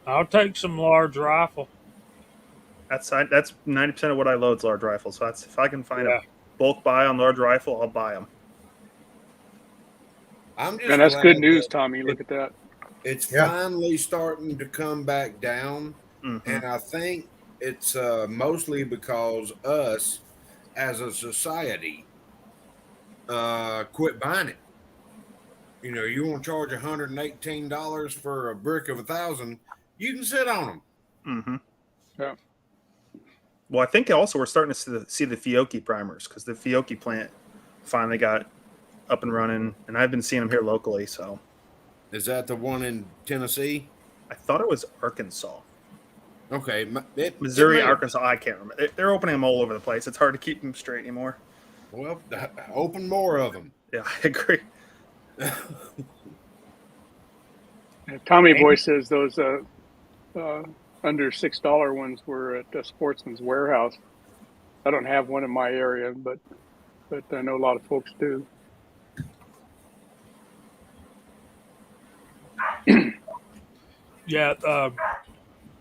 I'll take some large rifle. That's 90% of what I load is large rifles. So that's if I can find a Yeah. bulk buy on large rifle, I'll buy them. I'm Man, just that's glad good news, that Tommy. it, Look at that. it's Yeah. finally starting to come back down. Mm-hmm. And I think it's mostly because us as a society quit buying it. You know, you want to charge $118 for a brick of 1,000, you can sit on them. Mm-hmm. Yeah. Well, I think also we're starting to see the Fiocchi primers because the Fiocchi plant finally got up and running, and I've been seeing them here locally. So Is that the one in Tennessee? I thought it was Arkansas, Okay, it Missouri, may have. Arkansas. I can't remember. They're opening them all over the place. It's hard to keep them straight anymore. Well, open more of them. Yeah, I agree. Tommy Boy Ain't, says those uh, under $6 ones were at Sportsman's Warehouse. I don't have one in my area, but I know a lot of folks do. yeah.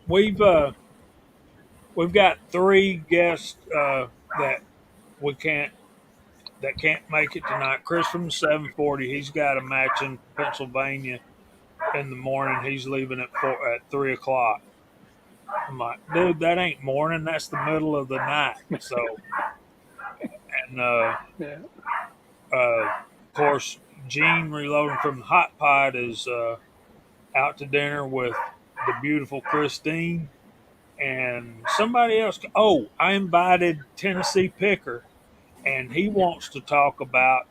We've uh, we've got three guests that we can't make it tonight. Chris from 740. He's got a match in Pennsylvania in the morning. He's leaving at 3 o'clock. I'm like, dude, that ain't morning. That's the middle of the night. So, and Yeah. of course, Gene reloading from the hot pot is out to dinner with the beautiful Christine and somebody else. Oh, I invited Tennessee Picker, and he wants to talk about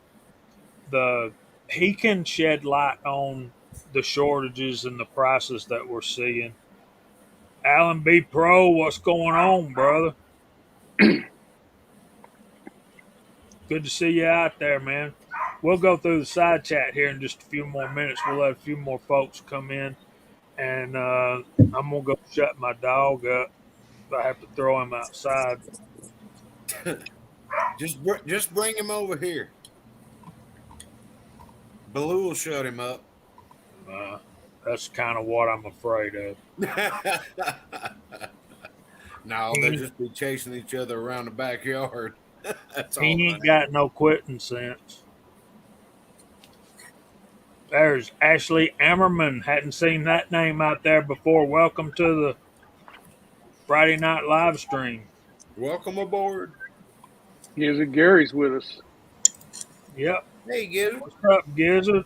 the. He can shed light on the shortages and the prices that we're seeing. Alan B. Pro, what's going on, brother? Good to see you out there, man. We'll go through the side chat here in just a few more minutes. We'll let a few more folks come in, and I'm gonna go shut my dog up. I have to throw him outside. Just bring him over here. Baloo will shut him up. Uh, that's kind of what I'm afraid of. No, they'll He, just be chasing each other around the backyard. That's all, he ain't honey. got no quitting sense. There's Ashley Ammerman. Hadn't seen that name out there before. Welcome to the Friday night live stream. Welcome aboard. Music Gary's with us. Yep. Hey, Gizzard. What's up, Gizzard?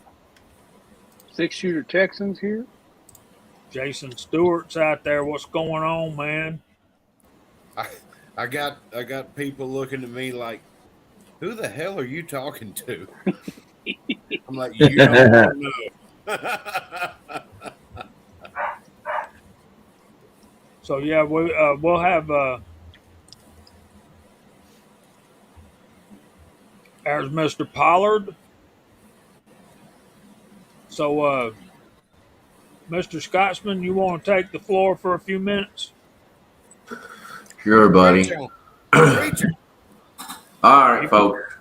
6-shooter Texans here. Jason Stewart's out there. What's going on, man? I, I got people looking at me like, who the hell are you talking to? I'm like, you don't want to know. So yeah, we'll have there's Mr. Pollard. So Mr. Scotsman, you want to take the floor for a few minutes? Sure, Preach buddy. on. Preach on. All right, folks.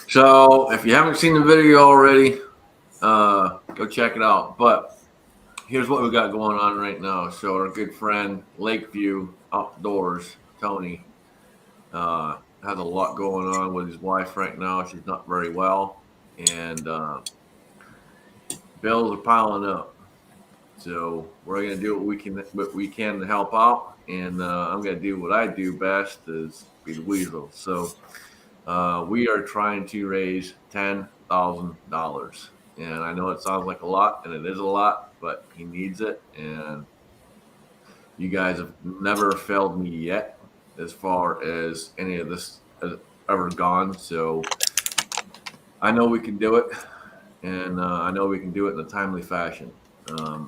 So if you haven't seen the video already, go check it out. But here's what we got going on right now. So our good friend Lakeview Outdoors, Tony, has a lot going on with his wife right now. She's not very well, and bills are piling up. So we're gonna do what we can to help out, and I'm gonna do what I do best is be the weasel. So we are trying to raise $10,000, and I know it sounds like a lot, and it is a lot, but he needs it, and you guys have never failed me yet as far as any of this has ever gone. So I know we can do it, and I know we can do it in a timely fashion.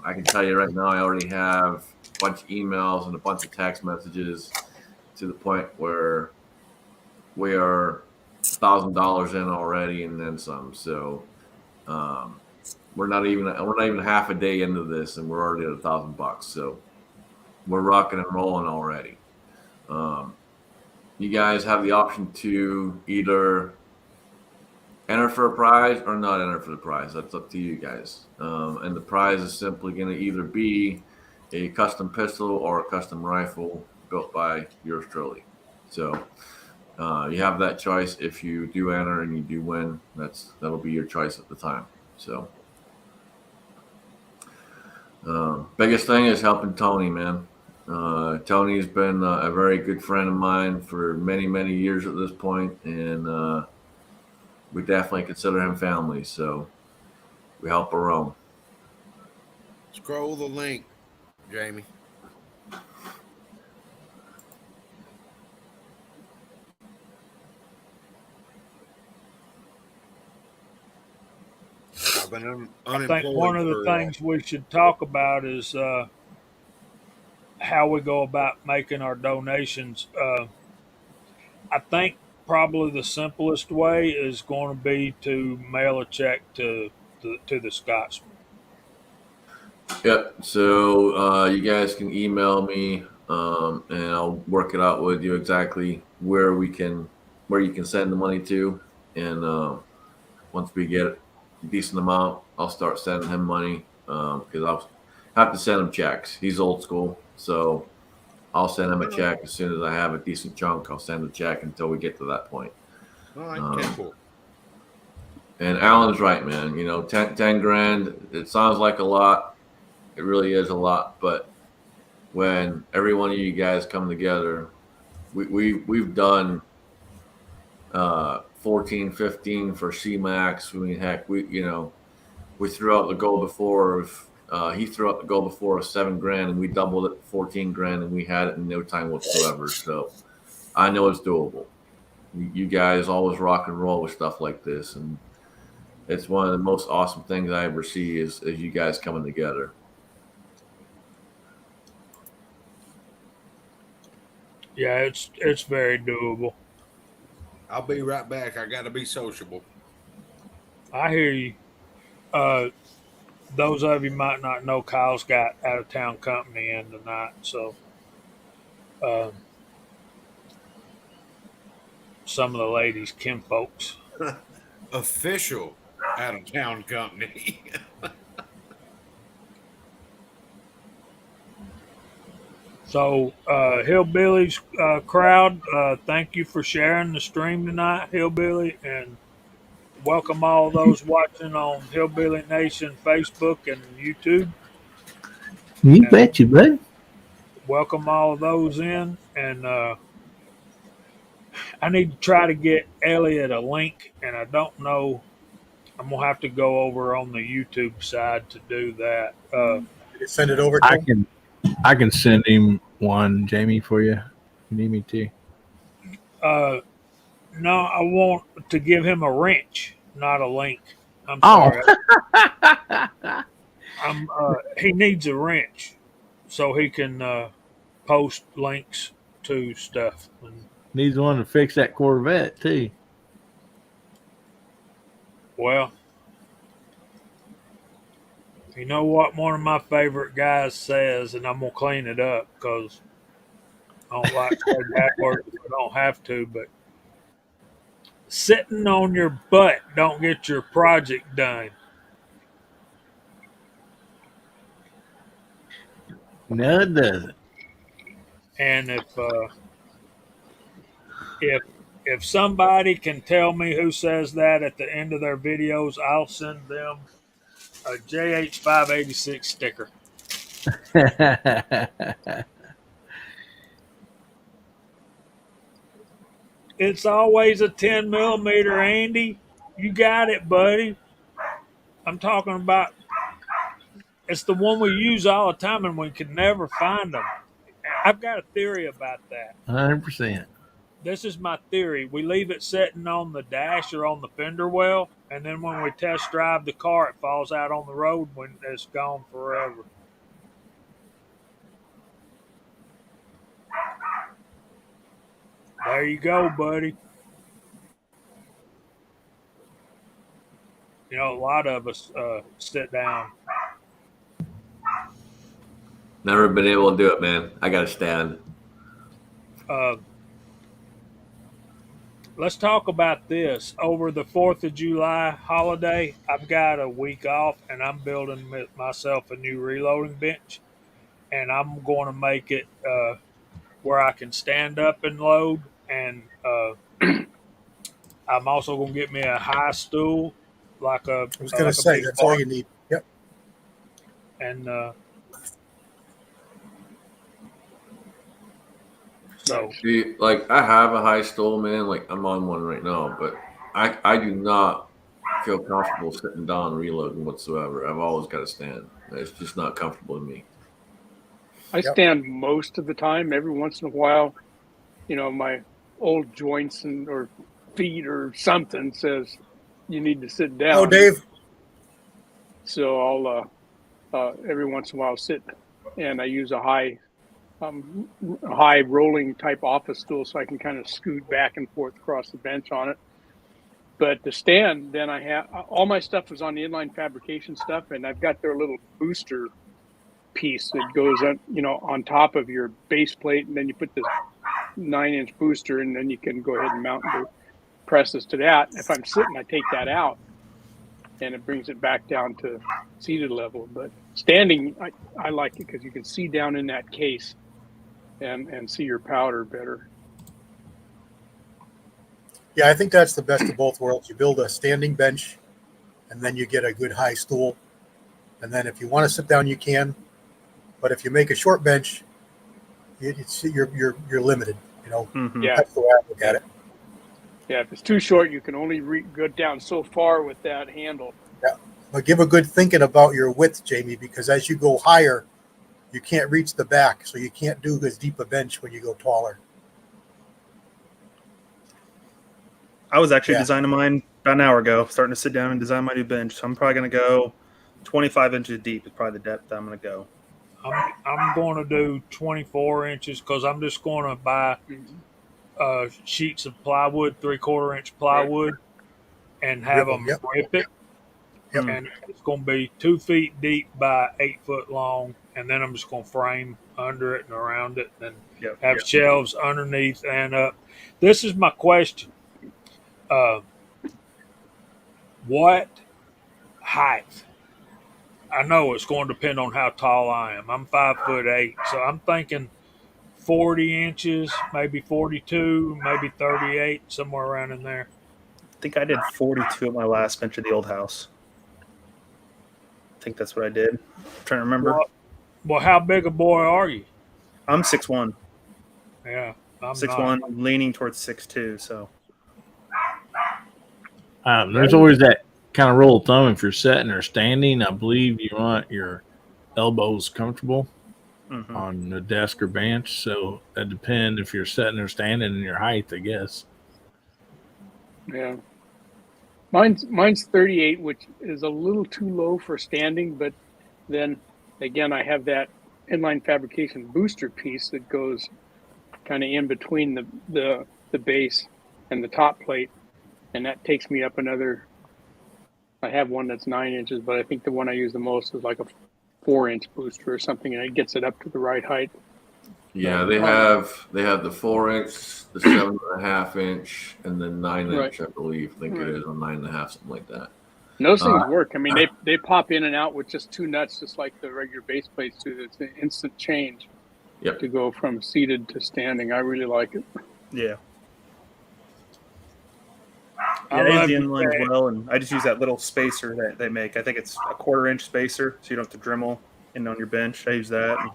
I can tell you right now, I already have a bunch of emails and a bunch of text messages to the point where we are $1,000 in already, and then some. So um, we're not even half a day into this, and we're already at $1,000. So we're rocking and rolling already. Um, you guys have the option to either enter for a prize or not enter for the prize. That's up to you guys. And the prize is simply going to either be a custom pistol or a custom rifle built by yours truly. So you have that choice. If you do enter and you do win, that'll be your choice at the time. So biggest thing is helping Tony, man. Tony's been a very good friend of mine for many, many years at this point, and we definitely consider him family. So we help her own. Scroll the link, Jamie. I've been I think one of the things we should talk about is how we go about making our donations. I think probably the simplest way is going to be to mail a check to the Scotsman. Yep. So you guys can email me, and I'll work it out with you exactly where you can send the money to, and once we get a decent amount, I'll start sending him money because I'll have to send him checks. He's old school, so I'll send him a check as soon as I have a decent chunk. I'll send a check until we get to that point. All right, cool. And Alan's right, man. 10 grand. It sounds like a lot. It really is a lot, but when every one of you guys come together, we've done 14, 15 for CMAX. I mean, heck, we threw out the goal before of he threw out the goal before of $7 grand, and we doubled it to 14 grand, and we had it in no time whatsoever. So I know it's doable. You guys always rock and roll with stuff like this, and it's one of the most awesome things I ever see is you guys coming together. Yeah, it's very doable. I'll be right back. I got to be sociable. I hear you. Those of you might not know, Kyle's got out of town company in tonight, so some of the ladies, Kim folks. Official out of town company. So, Hillbilly's crowd, thank you for sharing the stream tonight, Hillbilly, and welcome all those watching on Hillbilly Nation Facebook and YouTube. You betcha, bud. Welcome all of those in, and I need to try to get Elliot a link, and I don't know. I'm gonna have to go over on the YouTube side to do that. Send it over to him. I can send him one, Jamie, for you. If you need me to. No, I want to give him a wrench, not a link. I'm sorry. He needs a wrench so he can post links to stuff. Needs one to fix that Corvette too. Well, you know what one of my favorite guys says, and I'm going to clean it up because I don't like to say bad words if I don't have to, but sitting on your butt don't get your project done. No, it doesn't. And if somebody can tell me who says that at the end of their videos, I'll send them a JH586 sticker. It's always a 10 millimeter, Andy. You got it, buddy. I'm talking about it's the one we use all the time and we can never find them. I've got a theory about that. 100%. This is my theory. We leave it sitting on the dash or on the fender well, and then when we test drive the car, it falls out on the road when it's gone forever. There you go, buddy. A lot of us sit down. Never been able to do it, man. I got to stand. Let's talk about this. Over the 4th of July holiday, I've got a week off, and I'm building myself a new reloading bench. and I'm going to make it where I can stand up and load. And I'm also going to get me a high stool, like a I was going to like a say, big that's all bar, you need. Yep. and so See, like I have a high stool, man. Like I'm on one right now, but I do not feel comfortable sitting down reloading whatsoever. I've always got to stand. It's just not comfortable to me. I Yep. stand most of the time. Every once in a while, my old joints or feet or something says you need to sit down. Oh, Dave. So I'll every once in a while sit, and I use a high rolling type office stool so I can kind of scoot back and forth across the bench on it. But the stand, then I have all my stuff is on the inline fabrication stuff, and I've got their little booster piece that goes on, on top of your base plate, and then you put this 9-inch booster, and then you can go ahead and mount the presses to that. If I'm sitting, I take that out, and it brings it back down to seated level. But standing, I like it because you can see down in that case and see your powder better. Yeah, I think that's the best of both worlds. You build a standing bench, and then you get a good high stool. And then if you want to sit down, you can. But if you make a short bench, you're limited. Mhm. Yeah. That's the way I look at it. Yeah, if it's too short, you can only go down so far with that handle. But give a good thinking about your width, Jamie, because as you go higher, you can't reach the back, so you can't do as deep a bench when you go taller. I was actually Yeah. designing mine about an hour ago, starting to sit down and design my new bench. So I'm probably going to go 25 inches deep is probably the depth I'm going to go. I'm going to do 24 inches because I'm just going to buy sheets of plywood, 3/4 inch plywood, and have Rip 'em, them yep. rip it. Yep. And it's going to be 2 feet deep by 8 foot long, and then I'm just going to frame under it and around it, and Yep. have shelves underneath and up. This is my question: what height? I know it's going to depend on how tall I am. I'm 5'8", so I'm thinking 40 inches, maybe 42, maybe 38, somewhere around in there. I think I did 42 at my last bench at the old house. I think that's what I did. I'm trying to remember. Well, how big a boy are you? I'm 6'1". Yeah, I'm 6'1", not. leaning towards 6'2", so There's always that kind of rule of thumb. If you're sitting or standing, I believe you want your elbows comfortable mhm. on the desk or bench. So that depends if you're sitting or standing and your height, I guess. Yeah. Mine's 38, which is a little too low for standing, but then again, I have that inline fabrication booster piece that goes kind of in between the base and the top plate, and that takes me up another. I have one that's 9 inches, but I think the one I use the most is like a 4-inch booster or something, and it gets it up to the right height. Yeah, they have the 4-inch, the 7.5 inch, and the 9-inch. Right. I believe. I think Right. it is on 9.5, something like that. And those things work. I mean, they pop in and out with just 2 nuts, just like the regular base plates do. It's an instant change. Yep. To go from seated to standing. I really like it. Yeah. I Yeah, I use love the you, inline Dad. as well, and I just use that little spacer that they make. I think it's a 1/4 inch spacer, so you don't have to Dremel in on your bench. I use that. And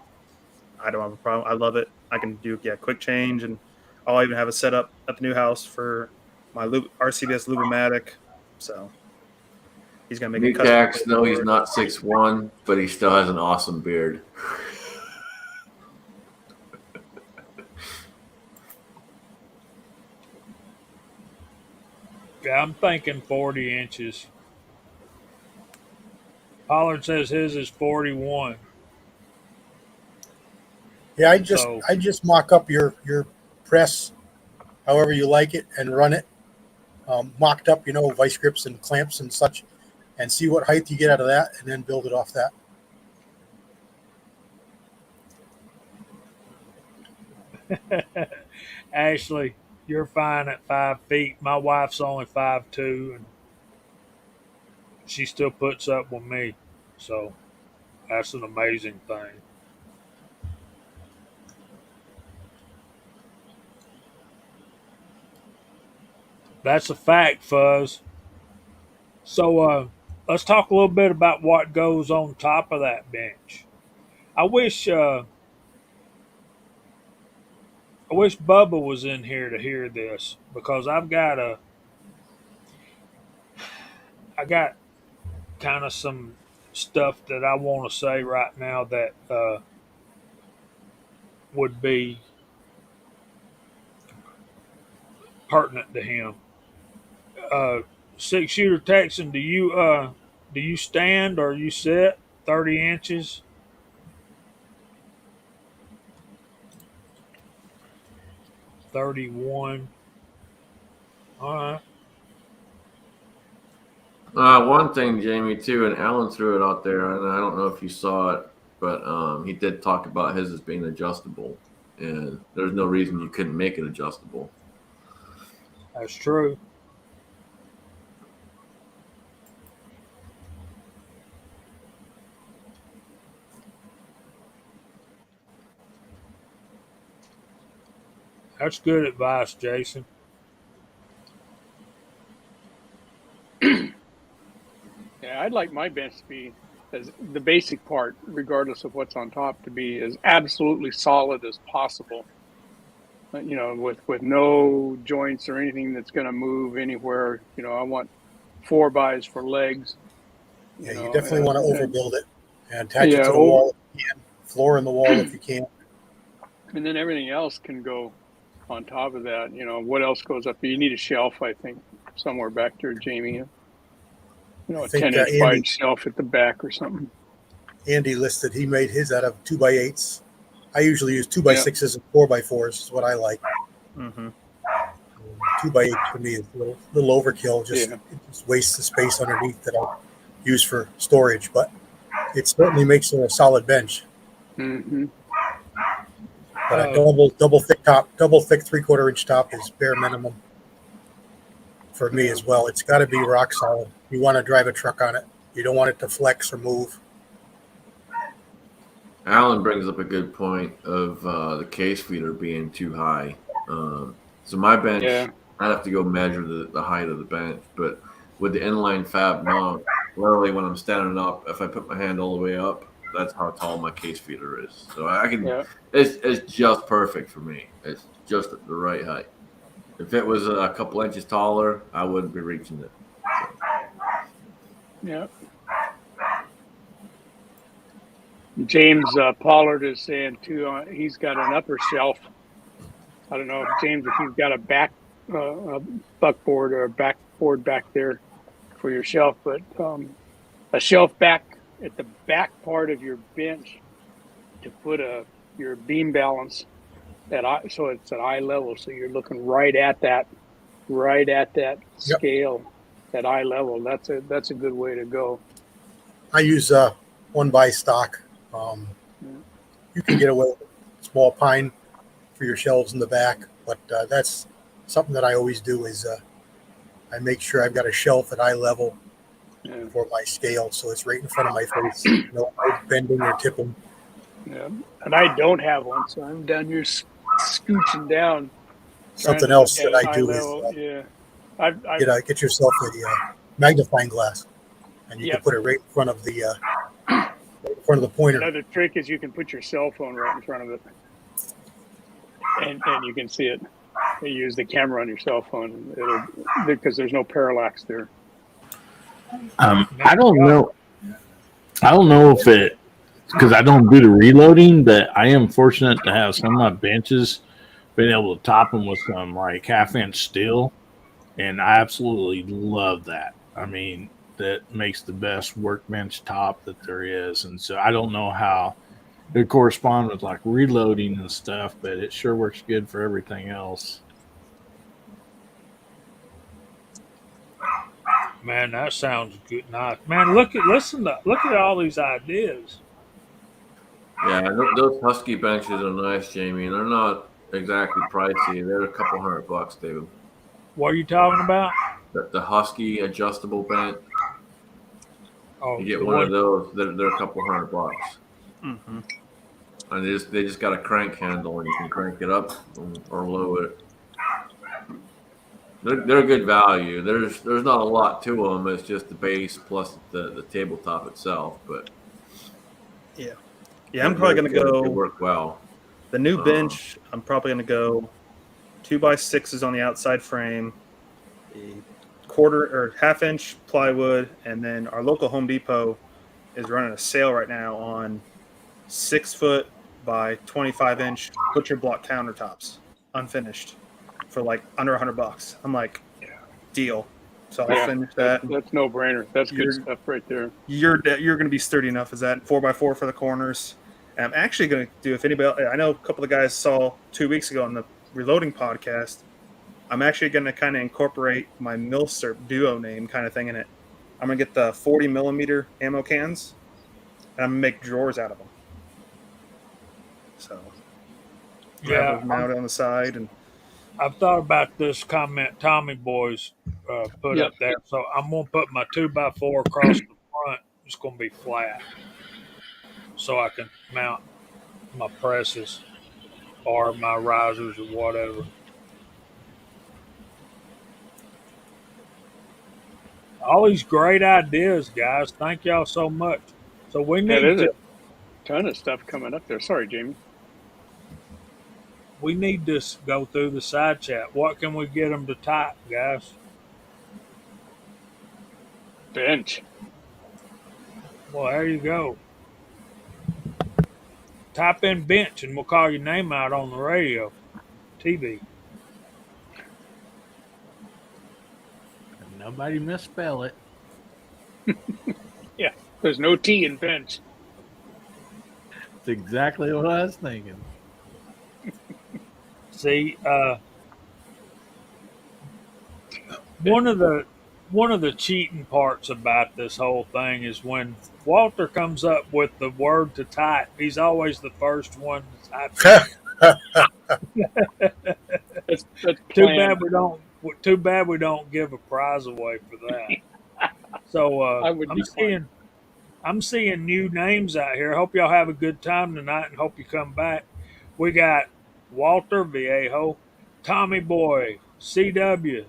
I don't have a problem. I love it. I can do quick change, and I'll even have a setup at the new house for my RCBS Lubomatic. So he's gonna make New a custom. tax, no, he's not 6'1", but he still has an awesome beard. Yeah, I'm thinking 40 inches. Pollard says his is 41. Yeah, So- I just mock up your press, however you like it, and run it mocked up, vice grips and clamps and such, and see what height you get out of that, and then build it off that. Ashley, you're fine at 5 feet. My wife's only 5'2", and she still puts up with me. So that's an amazing thing. That's a fact, Fuzz. So let's talk a little bit about what goes on top of that bench. I wish I wish Bubba was in here to hear this because I got kind of some stuff that I want to say right now that would be pertinent to him. Uh, 6 shooter Texan, do you stand or you sit 30 inches? 31. All right. One thing, Jamie, too, and Alan threw it out there, and I don't know if you saw it, but he did talk about his as being adjustable, and there's no reason you couldn't make it adjustable. That's true. That's good advice, Jason. Yeah, I'd like my bench to be as the basic part, regardless of what's on top, to be as absolutely solid as possible. You know, with no joints or anything that's going to move anywhere. You know, I want 4x for legs. Yeah, know, you definitely want to and- overbuild it and attach it Yeah, to the wall if you can, floor in the wall if you can. and then everything else can go on top of that. You know, what else goes up? You need a shelf, I think, somewhere back there, Jamie. You know, I a think, 10-inch Andy- wide shelf at the back or something. Andy listed he made his out of 2x8s. I usually use 2x6s and 4x4s is what I like. Mm-hmm. 2x8 to me is a little overkill. It just wastes the space underneath that I use for storage, but it certainly makes it a solid bench. Mm-hmm. But a double thick top, double thick 3/4 inch top is bare minimum for me as well. It's got to be rock solid. You want to drive a truck on it. You don't want it to flex or move. Alan brings up a good point of the case feeder being too high. So my bench, Yeah. I'd have to go measure the height of the bench, but with the inline fab mount, literally when I'm standing up, if I put my hand all the way up, that's how tall my case feeder is. So I can, Yeah. it's just perfect for me. It's just at the right height. If it was a couple inches taller, I wouldn't be reaching it. Yeah. James Pollard is saying too. He's got an upper shelf. I don't know, James, if you've got a back a buckboard or a backboard back there for your shelf, but a shelf back at the back part of your bench to put your beam balance so it's at eye level, so you're looking right at that scale at eye level. That's a good way to go. I use one by stock. You can get away with small pine for your shelves in the back, but that's something that I always do is I make sure I've got a shelf at eye level for my scale, so it's right in front of my face. No bending or tipping. Yeah, and I don't have one, so I'm down here scooching down. Something else that I do is get yourself a magnifying glass, and you can put it right in front of the pointer. Another trick is you can put your cell phone right in front of it, and you can see it. You use the camera on your cell phone, because there's no parallax there. I don't know. I don't know if it, because I don't do the reloading, but I am fortunate to have some of my benches been able to top them with some like 1/2 inch steel, and I absolutely love that. I mean, that makes the best workbench top that there is, and so I don't know how it corresponds with like reloading and stuff, but it sure works good for everything else. Man, that sounds good. Nice. Man, look at all these ideas. Yeah, those Husky benches are nice, Jamie. They're not exactly pricey. They're a couple $100, David. What are you talking about? The Husky adjustable bench. Oh, You get one of those. They're a couple $100. Mm-hmm. And they just got a crank handle, and you can crank it up or lower it. They're good value. There's not a lot to them. It's just the base plus the tabletop itself. But Yeah, I'm probably going to they go work well. the new bench. I'm probably going to go 2x6s on the outside frame, a quarter or half-inch plywood, and then our local Home Depot is running a sale right now on 6 foot by 25-inch butcher block countertops, unfinished, for like under $100. I'm like, deal. So I'll finish that. That's no brainer. That's good You're- stuff right there. You're going to be sturdy enough as that 4x4 for the corners. And I'm actually going to do, if anybody, I know a couple of guys saw 2 weeks ago on the Reloading podcast, I'm actually going to kind of incorporate my Milsurp Duo name kind of thing in it. I'm going to get the 40 millimeter ammo cans, and I'm going to make drawers out of them. So, Yeah, have them out on the side. And I've thought about this comment Tommy Boys put Yep. up there. So I'm going to put my 2x4 across the front. It's going to be flat so I can mount my presses or my risers or whatever. All these great ideas, guys. Thank y'all so much. So we need There's to a ton of stuff coming up there. Sorry, Jamie. go through the side chat. What can we get them to type, guys? Bench. Well, there you go. Type in bench and we'll call your name out on the radio, TV. Nobody misspell it. There's no T in bench. That's exactly what I was thinking. See, one of the cheating parts about this whole thing is when Walter comes up with the word to type, he's always the first one to type. That's Too planned. bad we don't give a prize away for that. So I would be I'm seeing new names out here. Hope y'all have a good time tonight and hope you come back. We got Walter Viejo, Tommy Boy, CW,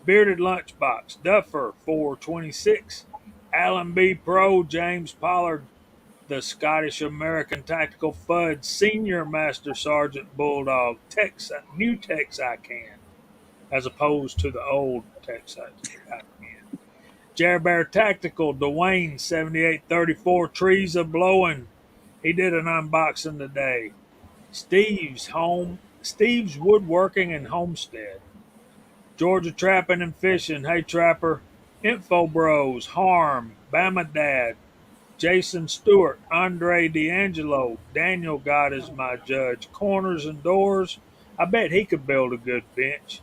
Bearded Lunchbox, Duffer 426, Alan B. Pro, James Pollard, the Scottish American Tactical Fud, Senior Master Sergeant Bulldog, new Tex I Can, as opposed to the old Tex I Can. Jerbear Tactical, Dwayne 7834, Trees of Blowing. He did an unboxing today. Steve's Woodworking and Homestead. Georgia Trapping and Fishing, Hey Trapper, Info Bros, Harm, Bama Dad, Jason Stewart, Andre D'Angelo, Daniel God is my judge, Corners and Doors. I bet he could build a good bench.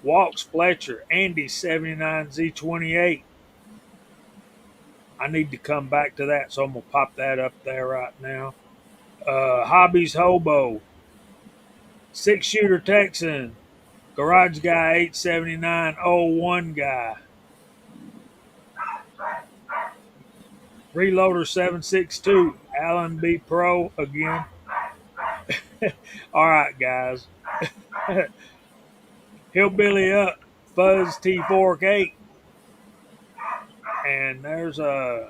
Walks Fletcher, Andy 79Z28. I need to come back to that, so I'm going to pop that up there right now. Hobbies Hobo, 6-Shooter Texan, Garage Guy 87901 Guy, Reloader 762, Alan B. Pro again. All right, guys. Hillbilly Up, Fuzz T Fork 8. And there's a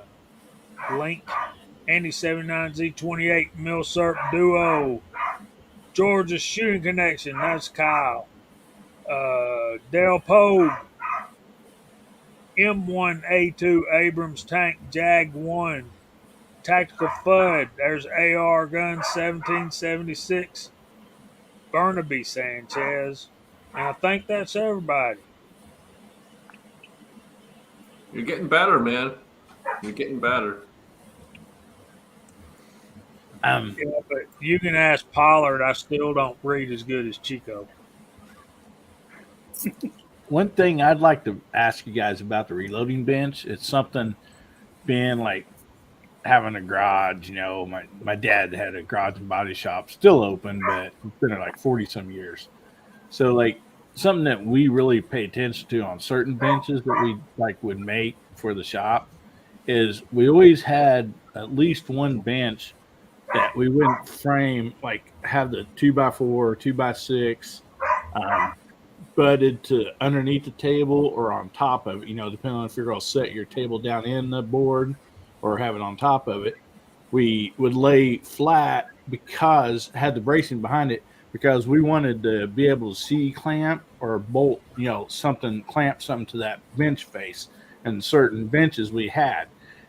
link. Andy 79Z28, Milsurp Duo. Georgia Shooting Connection, that's Kyle. Del Poe, M1A2 Abrams Tank Jag 1. Tactical Fud, there's AR Gun 1776. Burnaby Sanchez. And I think that's everybody. You're getting better, man. You're getting better. Yeah, but you can ask Pollard. I still don't read as good as Chico. One thing I'd like to ask you guys about the reloading bench, it's something being like having a garage, my dad had a garage and body shop still open, but it's been like 40 some years. So like something that we really pay attention to on certain benches that we would make for the shop is we always had at least one bench that we wouldn't frame, like have the 2x4, 2x6, butted to underneath the table or on top of it, depending on if you're going to set your table down in the board or have it on top of it. We would lay flat because had the bracing behind it because we wanted to be able to C clamp or bolt, clamp something to that bench face and certain benches we had.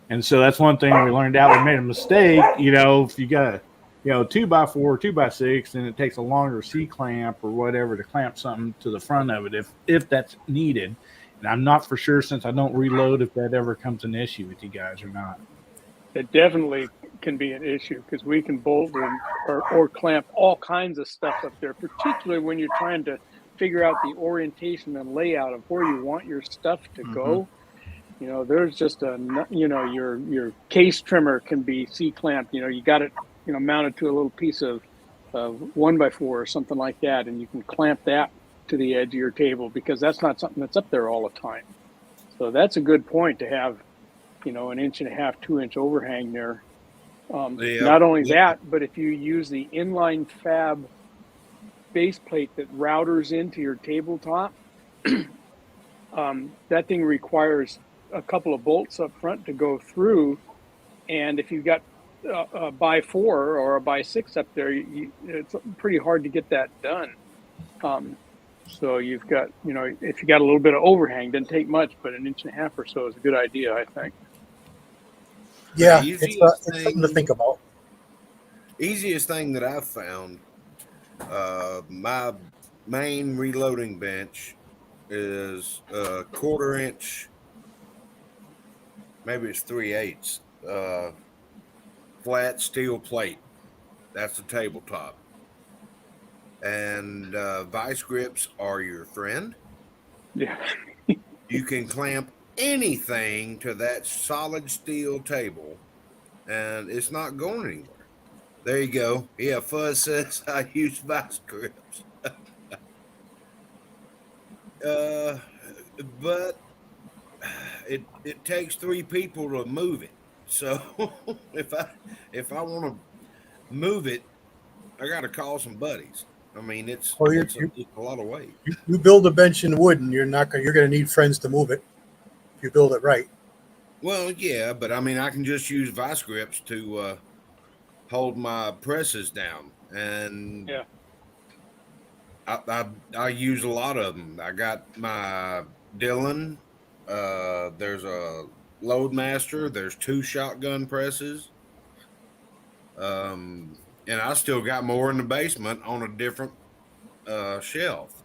And so that's one thing we learned out. We made a mistake, if you got a 2x4, 2x6, then it takes a longer C clamp or whatever to clamp something to the front of it if that's needed. And I'm not for sure, since I don't reload, if that ever comes an issue with you guys or not. It definitely can be an issue because we can bolt or clamp all kinds of stuff up there, particularly when you're trying to figure out the orientation and layout of where you want your stuff to go. There's just your case trimmer can be C clamped. You got it, mounted to a little piece of 1x4 or something like that, and you can clamp that to the edge of your table because that's not something that's up there all the time. So that's a good point to have, an 1.5 inch, 2 inch overhang there. Not only that, but if you use the inline fab base plate that routers into your tabletop, that thing requires a couple of bolts up front to go through. And if you've got a by 4 or a by 6 up there, it's pretty hard to get that done. So you've got, if you got a little bit of overhang, doesn't take much, but 1.5 inches or so is a good idea, I think. Yeah, it's something to think about. Easiest thing that I've found, my main reloading bench is a 1/4 inch, maybe it's 3/8, flat steel plate. That's the tabletop. And vice grips are your friend. Yeah. You can clamp anything to that solid steel table and it's not going anywhere. There you go. Yeah, Fuzz says I use vice grips. But it takes 3 people to move it. So if I want to move it, I got to call some buddies. I mean, it's a lot of weight. You build a bench in wood, and you're going to need friends to move it if you build it right. Well, yeah, but I mean, I can just use vice grips to hold my presses down, and yeah, I use a lot of them. I got my Dillon. There's a Loadmaster. There's 2 shotgun presses. And I still got more in the basement on a different shelf.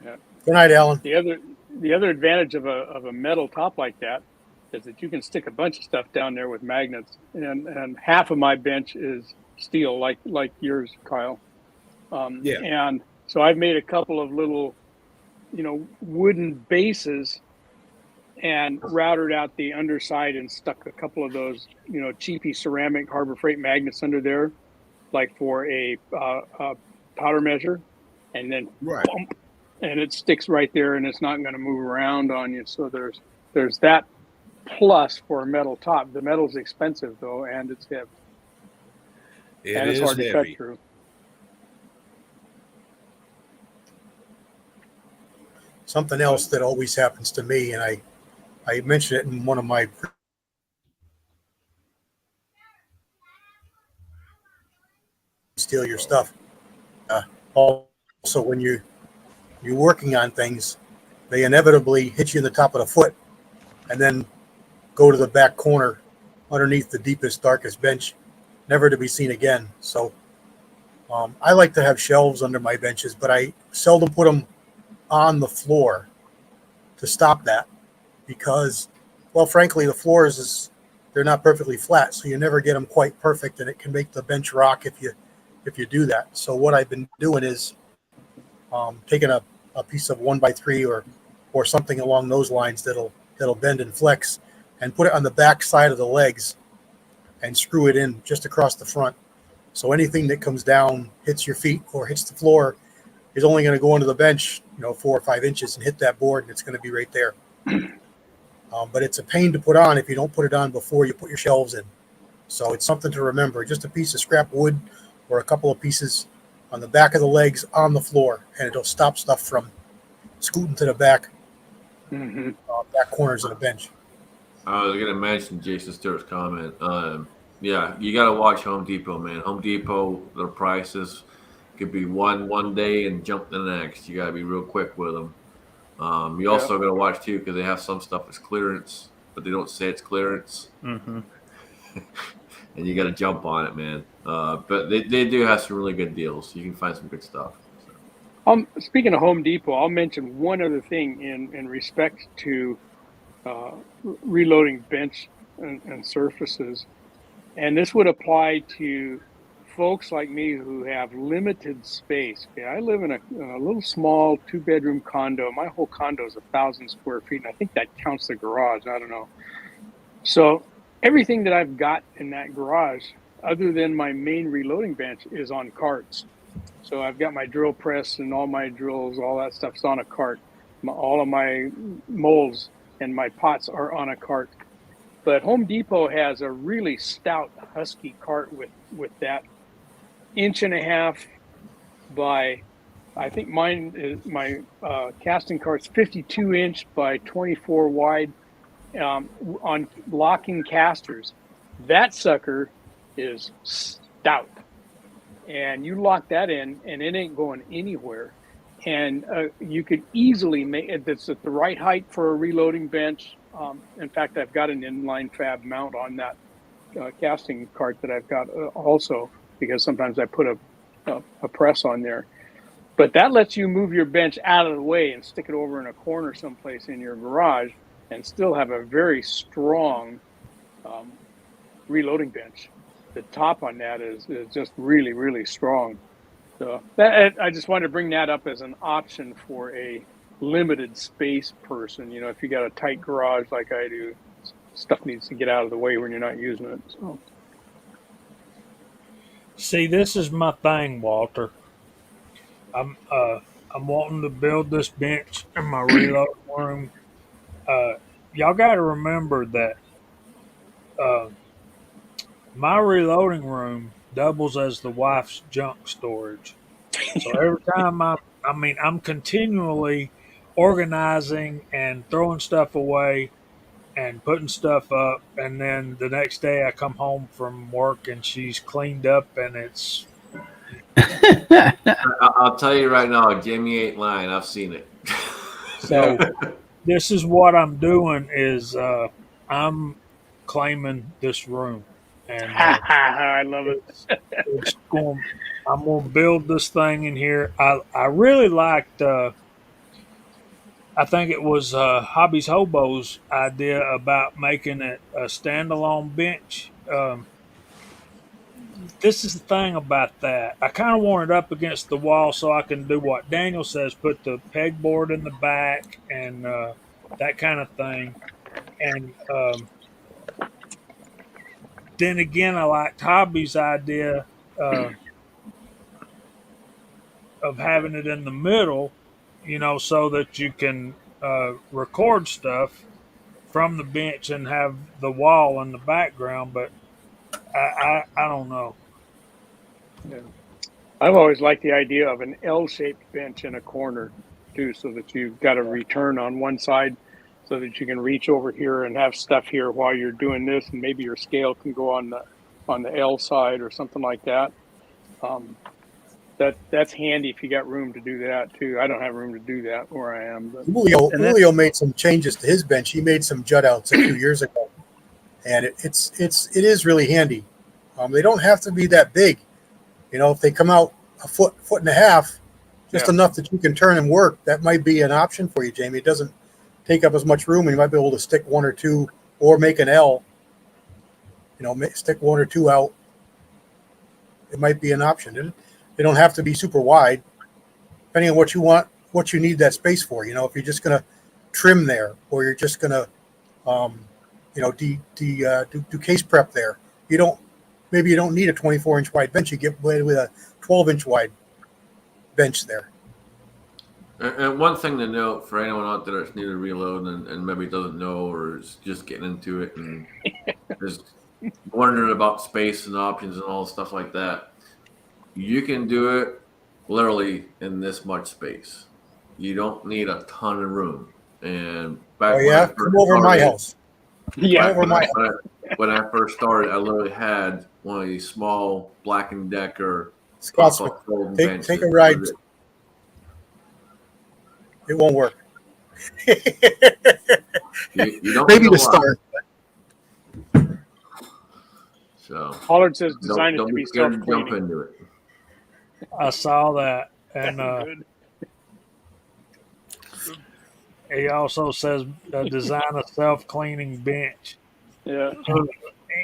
Yeah. Good night, Alan. The other advantage of a metal top like that is that you can stick a bunch of stuff down there with magnets, and half of my bench is steel, like yours, Kyle. Yeah. And so I've made a couple of little, wooden bases and routed out the underside and stuck a couple of those, cheapy ceramic Harbor Freight magnets under there, like for a powder measure, and then right, bump, and it sticks right there, and it's not going to move around on you. So there's that plus for a metal top. The metal's expensive though, and it's heavy. It's hard to cut through. Something else that always happens to me, and I mentioned it in one of my steal your stuff. Also, when you're working on things, they inevitably hit you in the top of the foot and then go to the back corner underneath the deepest, darkest bench, never to be seen again. So I like to have shelves under my benches, but I seldom put them on the floor to stop that because, well, frankly, the floors they're not perfectly flat, so you never get them quite perfect, and it can make the bench rock if you do that. So what I've been doing is taking a piece of 1x3 or something along those lines that'll bend and flex, and put it on the back side of the legs and screw it in just across the front. So anything that comes down, hits your feet or hits the floor, is only going to go into the bench, 4 or 5 inches and hit that board, and it's going to be right there. But it's a pain to put on if you don't put it on before you put your shelves in. So it's something to remember. Just a piece of scrap wood or a couple of pieces on the back of the legs on the floor, and it'll stop stuff from scooting to the back Hmm. back corners of the bench. I was gonna mention Jason Stewart's comment. Yeah, you gotta watch Home Depot, man. Home Depot, their prices could be one day and jump the next. You gotta be real quick with them. You also gotta watch too because they have some stuff that's clearance, but they don't say it's clearance, Mm-hmm. and you gotta jump on it, man. But they do have some really good deals. You can find some good stuff. Speaking of Home Depot, I'll mention one other thing in respect to reloading bench and surfaces, and this would apply to folks like me who have limited space. Okay, I live in a little small 2-bedroom condo. My whole condo is 1,000 square feet, and I think that counts the garage. I don't know. So everything that I've got in that garage, other than my main reloading bench, is on carts. So I've got my drill press and all my drills, all that stuff's on a cart. All of my molds and my pots are on a cart. But Home Depot has a really stout Husky cart with that 1.5 inch by, I think mine is my casting cart's 52 inch by 24 wide on locking casters. That sucker is stout. And you lock that in and it ain't going anywhere. And you could easily make it, it's at the right height for a reloading bench. In fact, I've got an inline fab mount on that casting cart that I've got also, because sometimes I put a press on there. But that lets you move your bench out of the way and stick it over in a corner someplace in your garage and still have a very strong reloading bench. The top on that is just really, really strong. So I just wanted to bring that up as an option for a limited space person. You know, if you got a tight garage like I do, stuff needs to get out of the way when you're not using it. So. See, this is my thing, Walter. I'm wanting to build this bench in my reload room. Y'all got to remember that my reloading room doubles as the wife's junk storage. So every time I'm continually organizing and throwing stuff away and putting stuff up, and then the next day I come home from work and she's cleaned up and it's. I'll tell you right now, Jamie ain't lying. I've seen it. So this is what I'm doing is I'm claiming this room, and I love it. I'm going to build this thing in here. I really liked. I think it was Hobby's Hobo's idea about making it a standalone bench. This is the thing about that. I kind of want it up against the wall so I can do what Daniel says, put the pegboard in the back and that kind of thing. And then again, I liked Hobby's idea of having it in the middle, you know, so that you can record stuff from the bench and have the wall in the background. But I don't know. Yeah. I've always liked the idea of an L-shaped bench in a corner too, so that you've got a return on one side so that you can reach over here and have stuff here while you're doing this, and maybe your scale can go on the L side or something like that. That's handy if you got room to do that too. I don't have room to do that where I am. But. Julio made some changes to his bench. He made some jut outs a few years ago, and it is really handy. They don't have to be that big. You know, if they come out a foot and a half, just enough that you can turn and work, that might be an option for you, Jamie. It doesn't take up as much room, and you might be able to stick one or two or make an L. You know, stick one or two out. It might be an option. They don't have to be super wide, depending on what you want, what you need that space for. You know, if you're just going to trim there, or you're just going to, do case prep there, maybe you don't need a 24-inch wide bench. You get away with a 12-inch wide bench there. And one thing to note for anyone out there that's new to reload and maybe doesn't know or is just getting into it and is wondering about space and options and all stuff like that, you can do it literally in this much space. you don't need a ton of room. And back Oh when yeah, I first come over to my started- house. Yeah. Over my when I first started, I literally had one of these small Black and Decker Scotsman. pop-up folding Take benches. a ride. It won't work. You don't Maybe need a to lot. start. So Pollard says design don't it to be scared to jump self-cleaning. into it. I saw that, and Good. he also says design a self-cleaning bench. Yeah.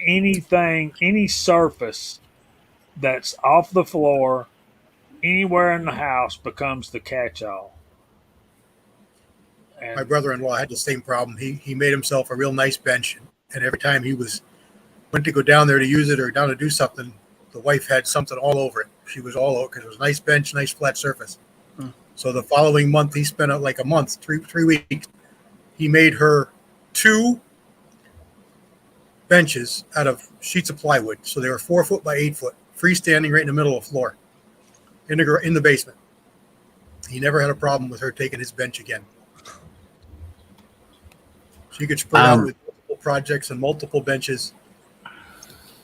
Any surface that's off the floor, anywhere in the house becomes the catch-all. My And brother-in-law had the same problem. He made himself a real nice bench, and every time he went to go down there to use it or down to do something, the wife had something all over it. She was all over because it was a nice bench, nice flat surface. So the following month, he spent like a month, three weeks. He made her 2 benches out of sheets of plywood. So they were 4 foot by 8 foot, freestanding right in the middle of the floor, in the basement. He never had a problem with her taking his bench again. She could spread out with multiple projects and multiple benches.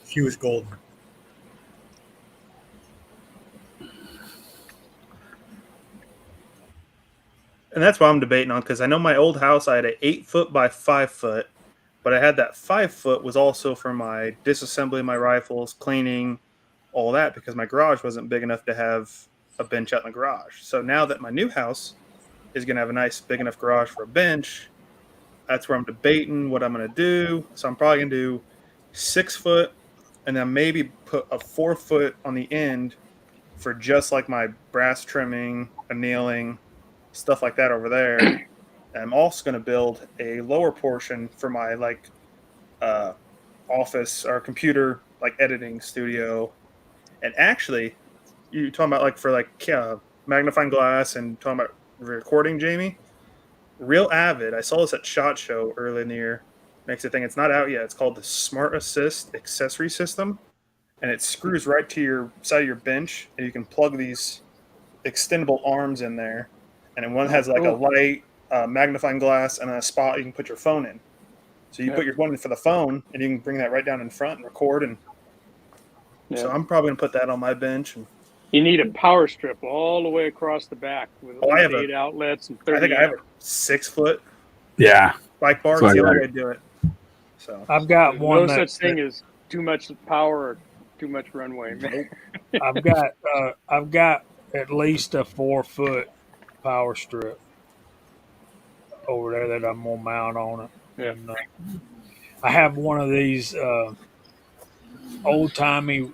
She was golden. And that's what I'm debating on, because I know my old house I had an 8 foot by 5 foot, but I had that 5 foot was also for my disassembly of my rifles, cleaning, all that, because my garage wasn't big enough to have a bench out in the garage. So now that my new house is going to have a nice big enough garage for a bench, that's where I'm debating what I'm going to do. So I'm probably going to do 6 foot and then maybe put a 4 foot on the end for just like my brass trimming, annealing, stuff like that over there. And I'm also going to build a lower portion for my office or computer like editing studio. And actually, you talking about like for magnifying glass and talking about recording, Jamie. Real Avid, I saw this at SHOT Show earlier in the year. Makes a thing. It's not out yet. It's called the Smart Assist accessory system, and it screws right to your side of your bench, and you can plug these extendable arms in there. And then one has like a light, magnifying glass, and a spot you can put your phone in. So you put your one in for the phone, and you can bring that right down in front and record. And so I'm probably gonna put that on my bench. And You need a power strip all the way across the back with I have 8 outlets and 30. I think I have a 6 foot Yeah. bike bar. So It's the I only got way to do it. So I've got There's one no that such thing as too much power or too much runway. I've got at least a 4 foot power strip over there that I'm gonna mount on it. Yeah. And I have one of these old timey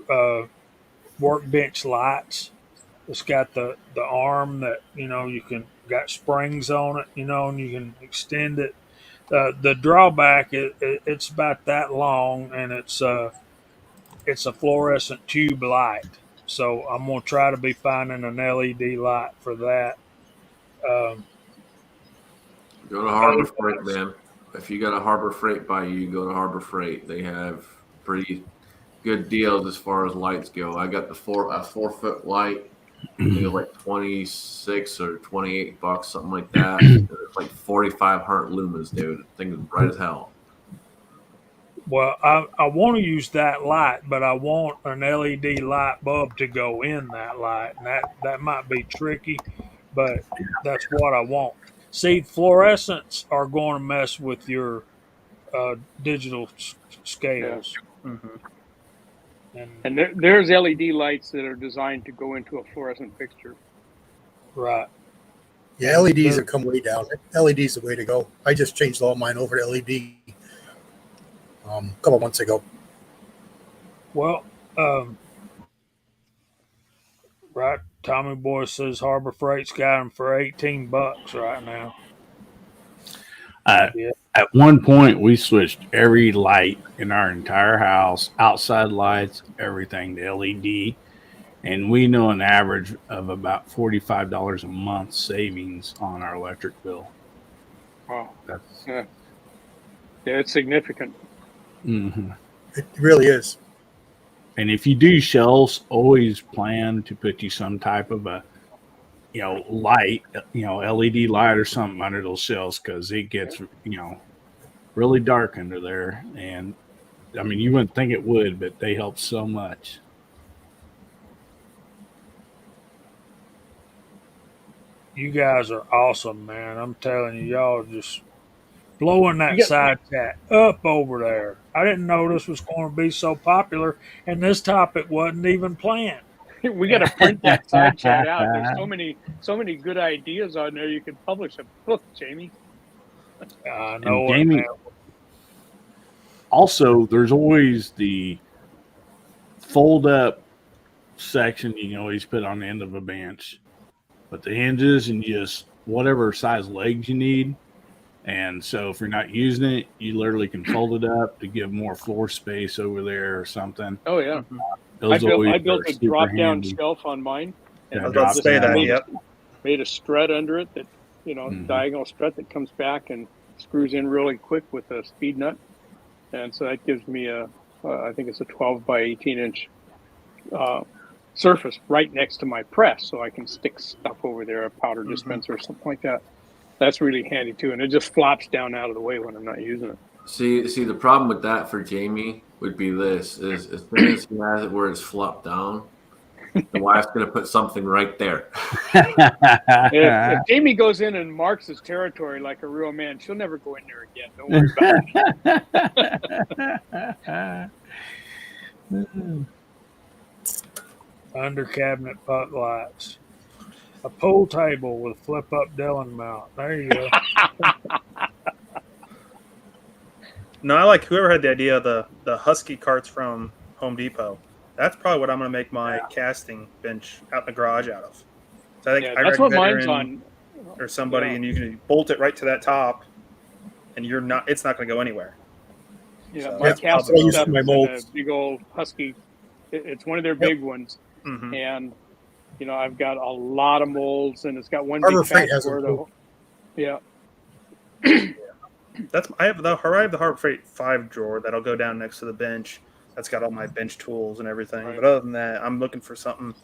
workbench lights. It's got the arm that you can got springs on it, and you can extend it. The drawback is it's about that long, and it's a fluorescent tube light. So I'm gonna try to be finding an LED light for that. Go to Harbor Freight, man. If you got a Harbor Freight by you, go to Harbor Freight. They have pretty good deals as far as lights go. I got a 4 foot light. I think it was like $26 or $28, something like that. It's like 4,500 lumens, dude. The thing is bright as hell. Well, I want to use that light, but I want an LED light bulb to go in that light, and that might be tricky, but that's what I want. See, fluorescents are going to mess with your digital scales. And there's LED lights that are designed to go into a fluorescent fixture. Right. Yeah, LEDs have come way down. LEDs the way to go. I just changed all mine over to LED a couple months ago. Well, right. Tommy Boy says Harbor Freight's got them for $18 right now. Yeah. At one point, we switched every light in our entire house, outside lights, everything to LED. And we know an average of about $45 a month savings on our electric bill. Wow. That's Yeah, it's significant. mhm. It really is. And if you do shelves, always plan to put you some type of a light, LED light or something under those shelves because it gets, really dark under there. And I mean, you wouldn't think it would, but they help so much. You guys are awesome, man. I'm telling you, y'all just blowing that You got- side chat up over there. I didn't know this was going to be so popular, and this topic wasn't even planned. We got to print that side chat out. There's so many good ideas on there. You could publish a book, Jamie. I know it, Jamie- man. Also, there's always the fold up section you can always put on the end of a bench, but the hinges and just whatever size legs you need. And so if you're not using it, you literally can fold it up to give more floor space over there or something. Oh yeah, Those I always built are a super drop down handy. shelf on mine. Yeah, I was about to drop say down. that. Yep. Made a strut under it that Mhm. diagonal strut that comes back and screws in really quick with a speed nut, and so that gives me I think it's a 12 by 18 inch surface right next to my press, so I can stick stuff over there, a powder dispenser or something like that. That's really handy too, and it just flops down out of the way when I'm not using it. See, the problem with that for Jamie would be this: is as soon as he has it where it's flopped down, the wife's gonna put something right there. If Jamie goes in and marks his territory like a real man, she'll never go in there again. Don't worry about it. Under cabinet putt lights. A pool table with flip up Dillon mount. There you go. No, I like whoever had the idea of the Husky carts from Home Depot. That's probably what I'm going to make my casting bench out in the garage out of. So I think Yeah, that's what mine's Veteran on. or somebody, Yeah. and you can bolt it right to that top, and it's not going to go anywhere. Yeah, So- my Yeah, casting I'll use stuff my is in a molds. big old Husky. It's one of their big ones, Hmm. and I've got a lot of molds, and it's got one Harbor big Freight fat has them drawer. too. Yeah, I have the Harbor Freight 5 drawer that'll go down next to the bench. That's got all my bench tools and everything. Right. But other than that, I'm looking for something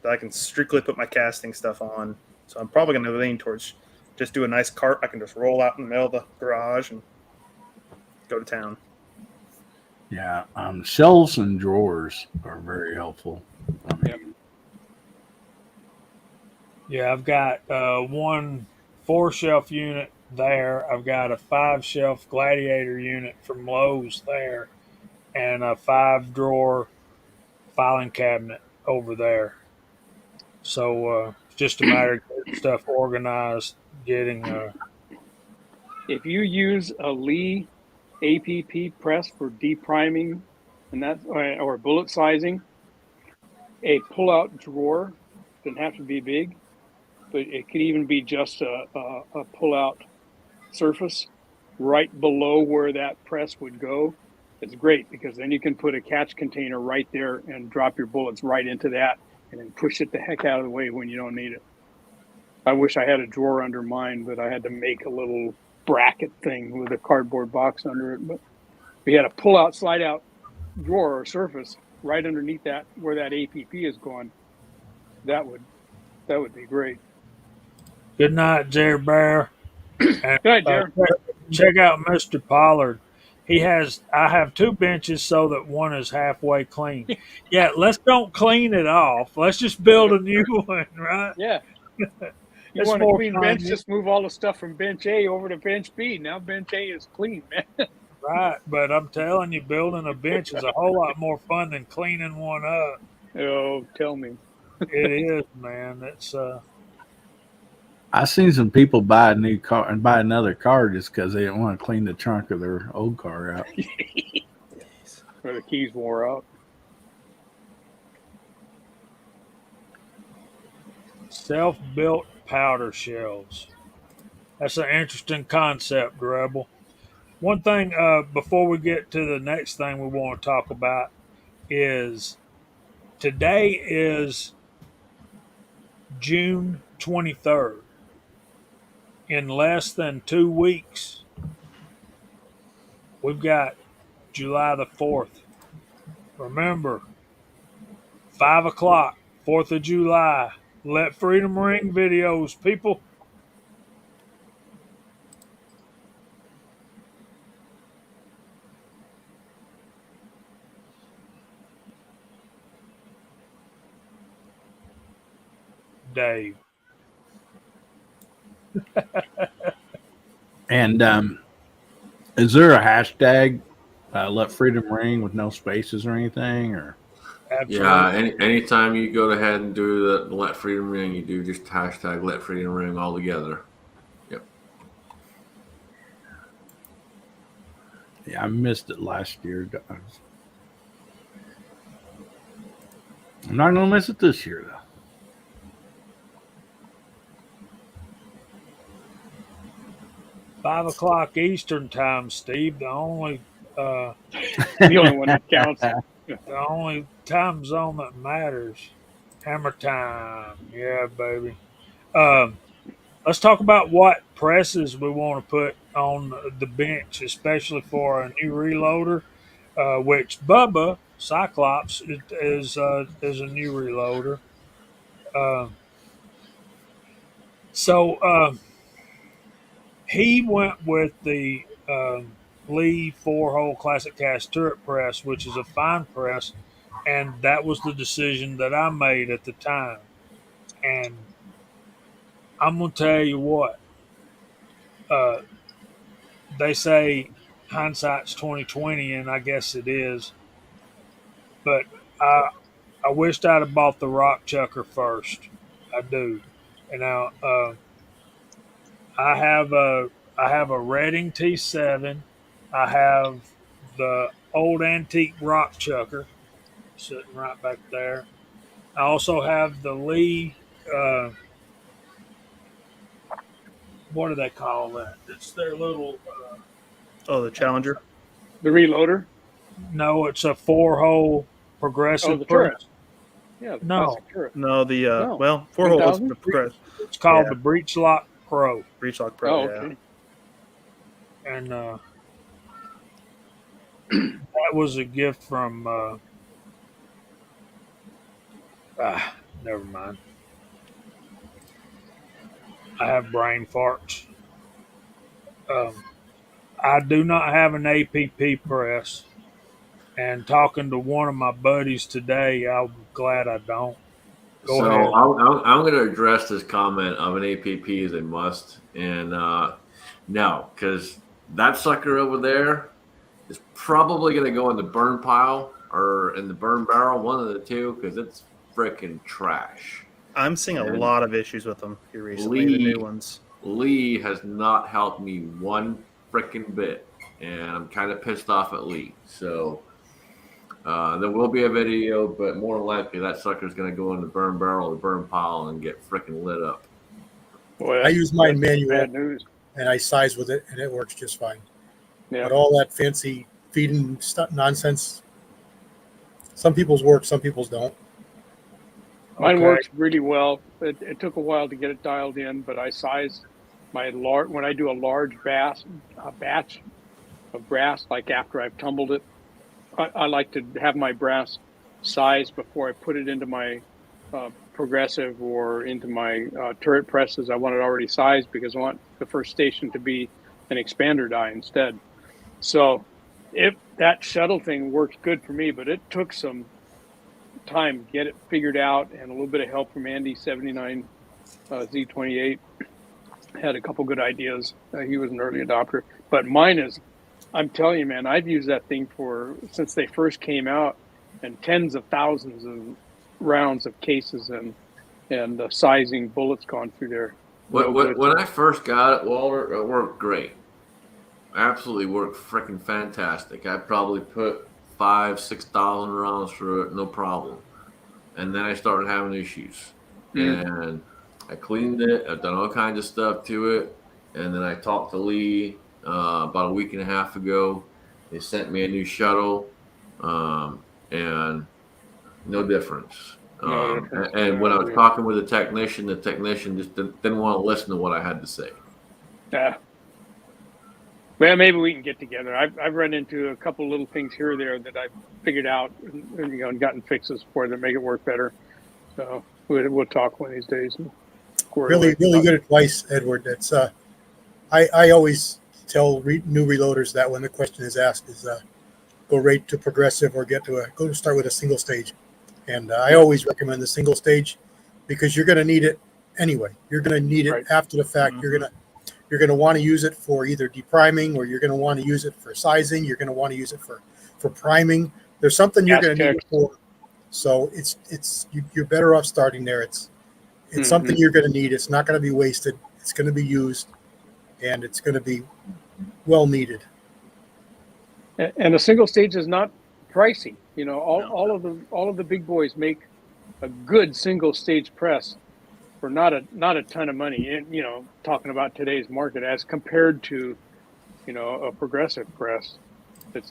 that I can strictly put my casting stuff on. So I'm probably going to lean towards just do a nice cart I can just roll out in the middle of the garage and go to town. Yeah, shelves and drawers are very helpful. I mean, Yeah, I've got one 4-shelf unit there. I've got a 5-shelf Gladiator unit from Lowe's there, and a 5-drawer filing cabinet over there. So it's just a matter of getting stuff organized, getting. if you use a Lee APP press for depriming, and that or bullet sizing, a pull-out drawer doesn't have to be big, but it could even be just a pull-out surface right below where that press would go. It's great because then you can put a catch container right there and drop your bullets right into that and then push it the heck out of the way when you don't need it. I wish I had a drawer under mine, but I had to make a little bracket thing with a cardboard box under it. But we had a pull-out, slide-out drawer or surface right underneath that where that APP is going. That would be great. Good night, Jerry Bear. And, Good night, Jared. check out Mr. Pollard. I have 2 benches so that one is halfway clean. Yeah, let's don't clean it off. Let's just build a new one, right? Yeah. You It's want a more clean fun, bench, yeah. just move all the stuff from bench A over to bench B. Now bench A is clean, man. Right. But I'm telling you, building a bench is a whole lot more fun than cleaning one up. Oh, tell me. It is, man. It's I've seen some people buy a new car and buy another car just because they didn't want to clean the trunk of their old car out. Where the keys wore out. self-built powder shells. That's an interesting concept, Rebel. One thing before we get to the next thing we want to talk about is today is June 23rd. In less than 2 weeks, we've got July the 4th. Remember, 5 o'clock, 4th of July, Let Freedom Ring videos, people. Dave. And is there a hashtag let freedom ring with no spaces or anything? Or Absolutely. Yeah, anytime you go ahead and do the Let Freedom Ring, you do just hashtag Let Freedom Ring all together. Yep. yeah, I missed it last year, guys. I'm not gonna miss it this year though. 5 o'clock Eastern time, Steve. The only The only one that counts. the only time zone that matters. Hammer time. Yeah, baby. Let's talk about what presses we want to put on the bench, especially for a new reloader, which Bubba Cyclops is a new reloader. Uh, so he went with the Lee 4-hole classic cast turret press, which is a fine press, and that was the decision that I made at the time. And I'm gonna tell you what. Uh, they say hindsight's 2020, and I guess it is. But I wished I'd have bought the Rock Chucker first. I do. And now I have a Redding T7. I have the old antique Rock Chucker sitting right back there. I also have the Lee. What do they call that? It's their little. Oh, the Challenger. The reloader. No, it's a 4-hole progressive Oh, the turret. press. Yeah, the No. classic turret. No, the No. well, 4-hole was 1000? the progress. It's called Yeah. the Breech Lock Pro, Breech Lock Pro. Oh, Yeah. okay. and that was a gift from. Never mind. I have brain farts. Um, I do not have an APP press, and talking to one of my buddies today, I'm glad I don't. Go So ahead. I'm going to address this comment of an APP as a must, and no, because that sucker over there is probably going to go in the burn pile or in the burn barrel, one of the two, because it's freaking trash. I'm seeing a And lot of issues with them here recently. The new ones. Lee has not helped me one freaking bit, and I'm kind of pissed off at Lee. So there will be a video, but more than likely that sucker's going to go in the burn barrel or burn pile and get freaking lit up. Boy, I use mine that's manual bad news. and I size with it, and it works just fine. Yeah. But all that fancy feeding stuff, nonsense, some people's work, some people's don't. Mine Okay. works really well. It took a while to get it dialed in, but I sized my large when I do a large batch of brass, like after I've tumbled it. I like to have my brass sized before I put it into my progressive or into my turret presses. I want it already sized because I want the first station to be an expander die instead. So if that shuttle thing worked good for me, but it took some time to get it figured out and a little bit of help from Andy 79 Z28. Had a couple good ideas. He was an early adopter, but mine is, I'm telling you, man, I've used that thing since they first came out, and tens of thousands of rounds of cases and sizing bullets gone through there. When I first got it, Walter, it worked great. Absolutely worked freaking fantastic. I probably put 5,000-6,000 rounds through it, no problem. And then I started having issues, and I cleaned it. I've done all kinds of stuff to it, and then I talked to Lee about a week and a half ago. They sent me a new shuttle, and no difference. No difference. And when I was talking with the technician just didn't want to listen to what I had to say. Yeah. Well, maybe we can get together. I've run into a couple little things here or there that I've figured out and gotten fixes for that make it work better. So We'll talk one of these days. And square it Really, away. really good advice, Edward. It's I always tell new reloaders that when the question is asked is go right to progressive or go to start with a single stage, and I always recommend the single stage because you're going to need it anyway. You're going to need it Right. after the fact. You're gonna want to use it for either depriming or you're going to want to use it for sizing. You're going to want to use it for priming. There's something you're going to need it for. So you're better off starting there. It's something you're going to need. It's not going to be wasted. It's going to be used, and it's going to be well needed. And a single stage is not pricey. You know, all of the big boys make a good single stage press for not a ton of money. And you know, talking about today's market as compared to, you know, a progressive press, it's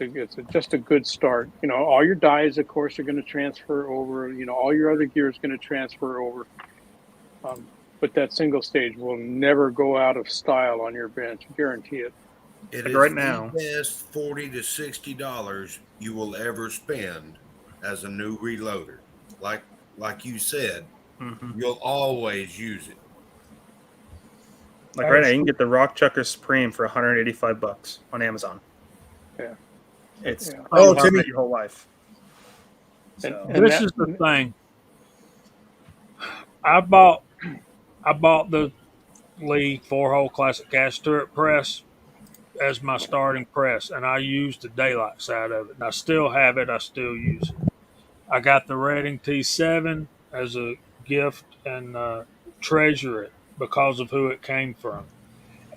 just a good start. You know, all your dies, of course, are going to transfer over. You know, all your other gear is going to transfer over. But that single stage will never go out of style on your bench. Guarantee it. It Like is right now. the best $40 to $60 you will ever spend as a new reloader. Like you said, you'll always use it. Like right now, you can get the Rock Chucker Supreme for $185 on Amazon. Yeah. It's Yeah. Oh, oh, Timmy. your whole life. And- So, and This is the thing. I bought the Lee 4-hole classic cast turret press as my starting press, and I used the daylight side of it, and I still have it. I still use it. I got the Redding T7 as a gift and treasure it because of who it came from,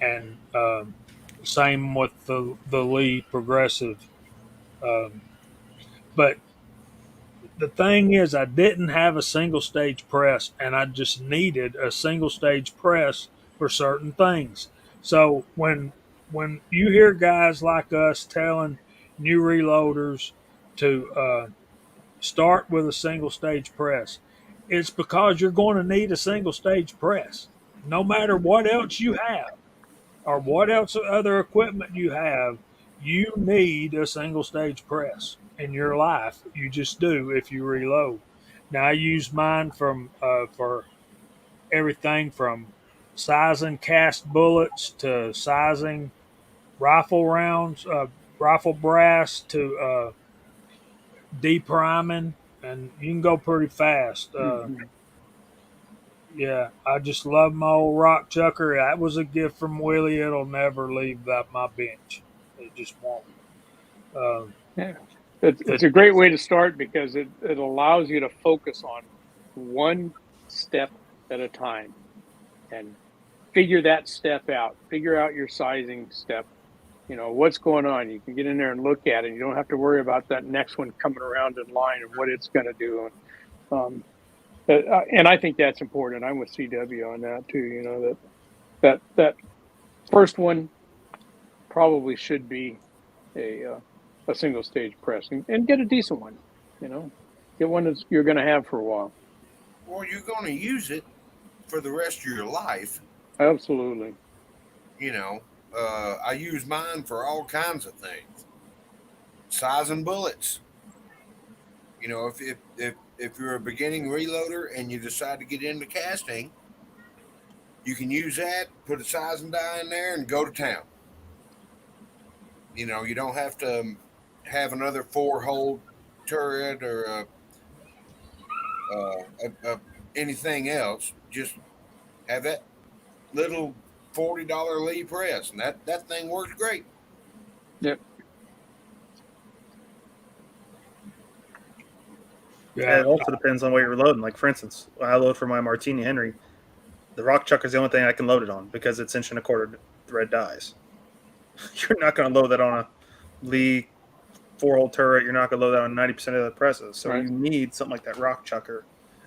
and same with the Lee Progressive. But the thing is, I didn't have a single stage press, and I just needed a single stage press for certain things. So when you hear guys like us telling new reloaders to start with a single stage press, it's because you're going to need a single stage press, no matter what else you have or what else other equipment you have. You need a single stage press in your life. You just do if you reload. Now I use mine for everything from sizing cast bullets to sizing rifle rounds, rifle brass to depriming, and you can go pretty fast. Yeah, I just love my old Rock Chucker. That was a gift from Willie. It'll never leave my bench. It just won't. Yeah. It's a great way to start because it allows you to focus on one step at a time and figure that step out. Figure out your sizing step. You know, what's going on. You can get in there and look at it. You don't have to worry about that next one coming around in line and what it's going to do. And I think that's important. I'm with CW on that too. You know, that first one probably should be a single stage press and get a decent one. You know, get one that you're going to have for a while. Well, you're going to use it for the rest of your life. Absolutely. You know, I use mine for all kinds of things. Sizing bullets. You know, if you're a beginning reloader and you decide to get into casting, you can use that, put a sizing die in there, and go to town. You know, you don't have to have another 4-hole turret or anything else. Just have that little $40 Lee press, and that thing works great. Yep. yeah, it also depends on what you're loading. Like, for instance, when I load for my Martini Henry, the Rock Chucker is the only thing I can load it on because it's 1 1/4 thread dies. You're not going to load that on a Lee 4-hole turret. You're not going to load that on 90% of the presses. So Right. you need something like that Rock Chucker.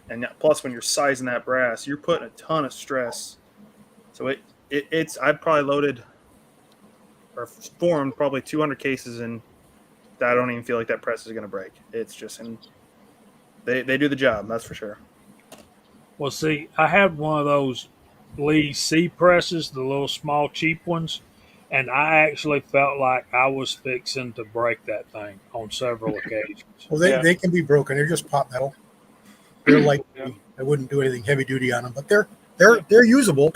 And plus, when you're sizing that brass, you're putting a ton of stress. So it's I've probably loaded or formed probably 200 cases, and I don't even feel like that press is going to break. It's just they do the job, that's for sure. Well, see, I had one of those Lee C presses, the little small cheap ones, and I actually felt like I was fixing to break that thing on several occasions. Well, Yeah. they can be broken. They're just pot metal. They're like Yeah. I wouldn't do anything heavy duty on them, but they're usable,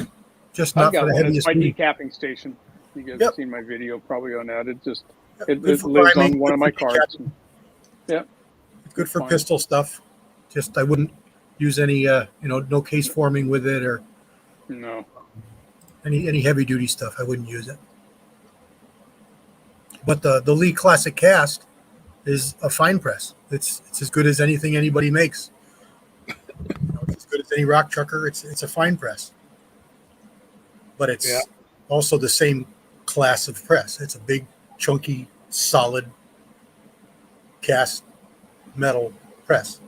just I've not for got the one. It's heaviest my duty. decapping station. You guys Yep. have seen my video probably on that. It just Good it for lives priming, on one good of my for cards. Good for fine. pistol stuff. Just I wouldn't use any no case forming with it or No. any heavy duty stuff. I wouldn't use it. But the Lee Classic Cast is a fine press. It's as good as anything anybody makes. It's as good as any rock chucker. It's a fine press. But it's Yeah. also the same class of press. It's a big, chunky, solid cast metal press.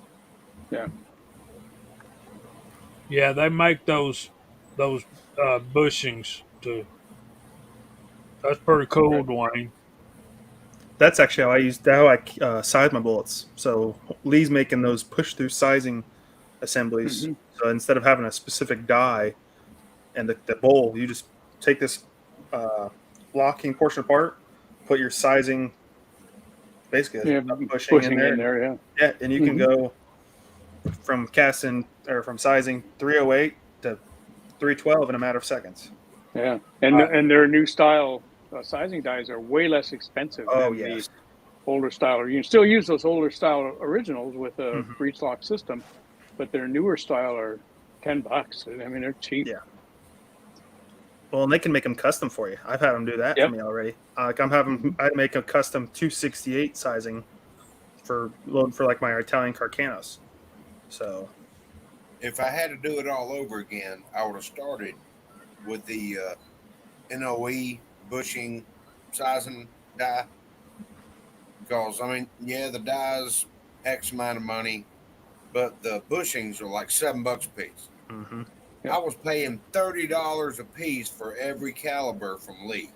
Yeah, they make those bushings too. That's pretty cool, Dwayne. That's actually how I size my bullets. So Lee's making those push through sizing assemblies. Mhm. So instead of having a specific die and the bowl, you just take this blocking portion apart, put your sizing, basically Yeah, bushing in there. Yeah. Yeah, and you can Mhm. go from casting or from sizing 308 to 312 in a matter of seconds. Yeah. And their new style sizing dies are way less expensive Oh than yes. the older style. You can still use those older style originals with a Mhm. breech lock system, but their newer style are $10. I mean, they're cheap. Yeah. Well, and they can make them custom for you. I've had them do that Yep. for me already. I'd make a custom 268 sizing for like my Italian Carcanos. So If I had to do it all over again, I would have started with the NOE bushing sizing die. Because, I mean, yeah, the die's X amount of money, but the bushings are like $7 a piece. mhm. Yeah. I was paying $30 a piece for every caliber from Lee.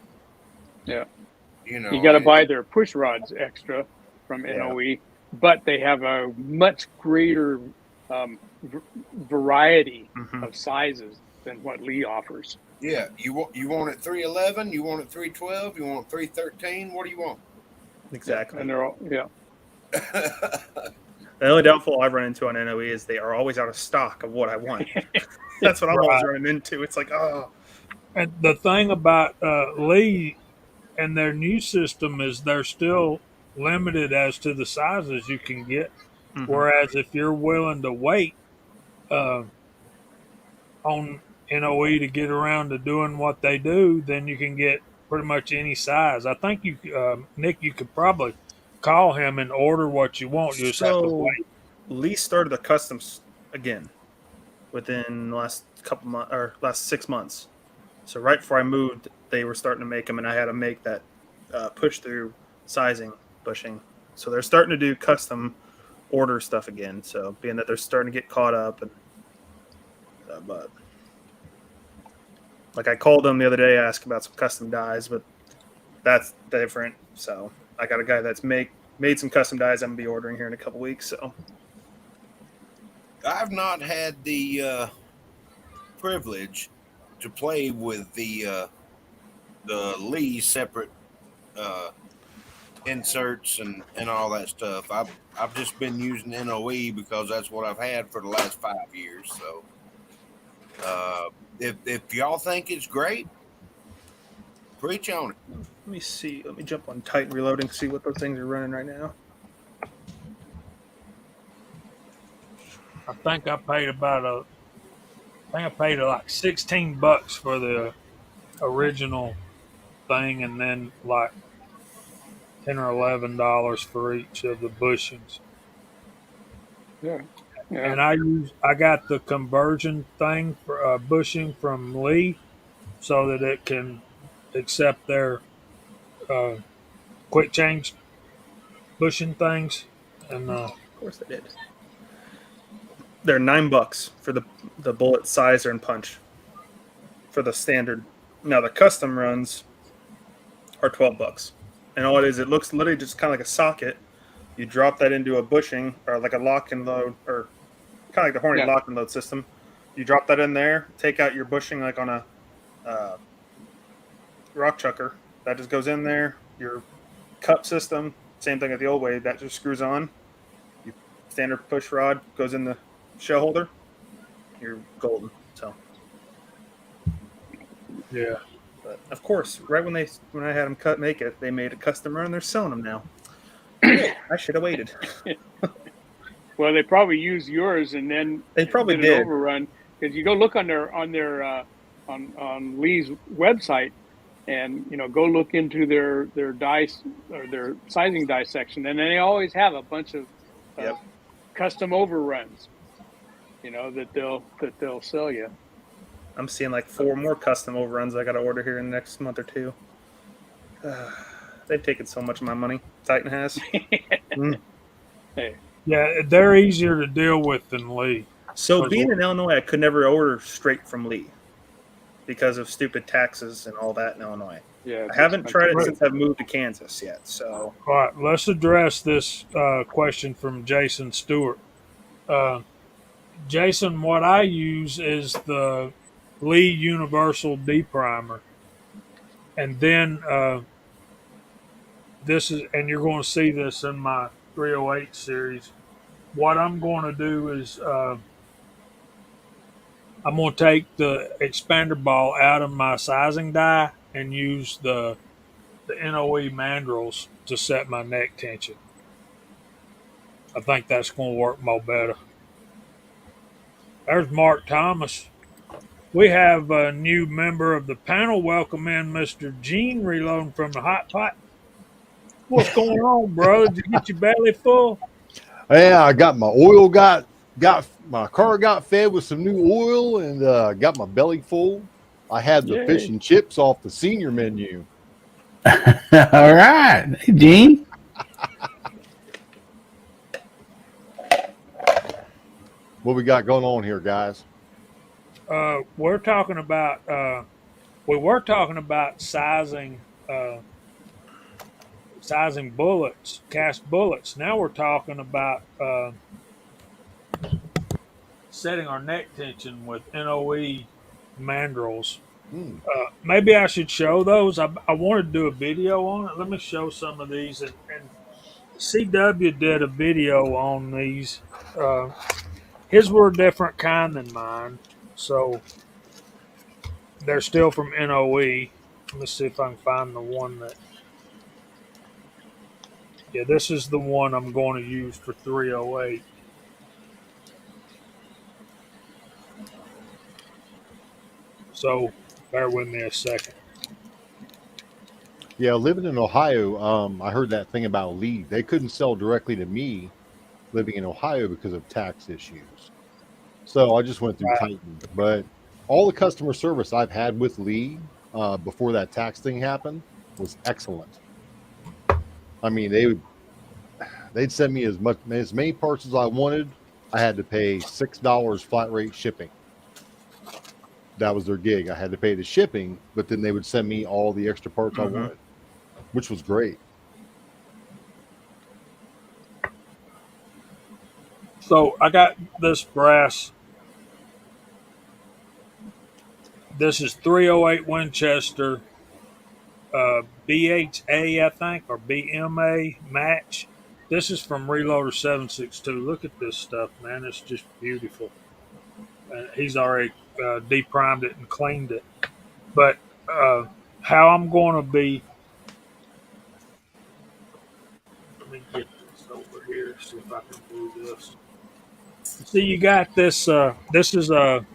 Yeah. You know, You got to buy their push rods extra from Yeah. NOE, but they have a much greater variety Mhm. of sizes than what Lee offers. Yeah, you want it 311, you want it 312, you want 313. What do you want? Exactly. And they're all The only downfall I've run into on NOE is they are always out of stock of what I want. That's what I'm always running into. It's like, oh, And the thing about Lee and their new system is they're still limited as to the sizes you can get. mhm. Whereas if you're willing to wait uh, on NOE to get around to doing what they do, then you can get pretty much any size. I think you, Nick, you could probably call him and order what you want. You just have to So wait. Lee started the customs again within the last couple months or last 6 months. So right before I moved, they were starting to make them, and I had to make that push through sizing bushing. So they're starting to do custom order stuff again. So being that they're starting to get caught up, and but like I called them the other day, asked about some custom dies, but that's different. So I got a guy that's made some custom dies. I'm gonna be ordering here in a couple weeks. So I've not had the privilege to play with the Lee separate inserts and all that stuff. I've just been using NOE because that's what I've had for the last 5 years. So if y'all think it's great, preach on it. let me see. Let me jump on Titan Reloading, see what those things are running right now. I think I paid like $16 for the original thing, and then like $10 or $11 for each of the bushings. yeah. And I got the conversion thing for bushing from Lee, so that it can accept their quick change bushing things. And Of course they did. They're $9 for the bullet sizer and punch for the standard. Now the custom runs are $12, and all it is, it looks literally just kind of like a socket. You drop that into a bushing or like a lock and load, or kind of like the Hornady lock and load system. You drop that in there, take out your bushing like on a rock chucker. That just goes in there. Your cup system, same thing as the old way. That just screws on. Your standard push rod goes in the shell holder. you're golden. So, Yeah. but of course, right when I had them make it, they made a custom run. They're selling them now. I should have waited. Well, they probably used yours and then They probably did an did. overrun, because you go look on their on Lee's website, and go look into their dice or their sizing dice section, and they always have a bunch of Yep. custom overruns, that they'll sell you. I'm seeing like 4 more custom overruns I got to order here in the next month or 2. They've taken so much of my money. Titan has. Hey, Yeah, they're easier to deal with than Lee. So being in Illinois, I could never order straight from Lee because of stupid taxes and all that in Illinois. yeah, I haven't tried it Right. since I've moved to Kansas yet. So All right, let's address this question from Jason Stewart. Jason, what I use is the Lee Universal D-Primer. And then and you're going to see this in my 308 series. What I'm going to do is I'm going to take the expander ball out of my sizing die and use the NOE mandrels to set my neck tension. I think that's going to work more better. There's Mark Thomas. We have a new member of the panel. Welcome in Mr. Gene, reloading from the hot pot. What's going on, bro? Did you get your belly full? Yeah, I got my oil got my car got fed with some new oil and got my belly full. I had the Yay. fish and chips off the senior menu. All right. Hey, Gene. What we got going on here, guys? We're talking about we were talking about sizing bullets, cast bullets. Now we're talking about setting our neck tension with NOE mandrels. Maybe I should show those. I wanted to do a video on it. Let me show some of these. And CW did a video on these. His were a different kind than mine, so they're still from NOE. Let me see if I can find the one that. Yeah, this is the one I'm going to use for 308. So bear with me a second. Yeah, living in Ohio, I heard that thing about Lee. They couldn't sell directly to me living in Ohio because of tax issues. So I just went through Titan. But all the customer service I've had with Lee before that tax thing happened was excellent. I mean, they'd send me as many parts as I wanted. I had to pay $6 flat rate shipping. That was their gig. I had to pay the shipping, but then they would send me all the extra parts I wanted, which was great. So I got this brass. This is 308 Winchester BHA, I think, or BMA match. This is from Reloader 762. Look at this stuff, man. It's just beautiful. He's already deprimed it and cleaned it. But how I'm going to be... Let me get this over here, see if I can do this. See, you got this. This is a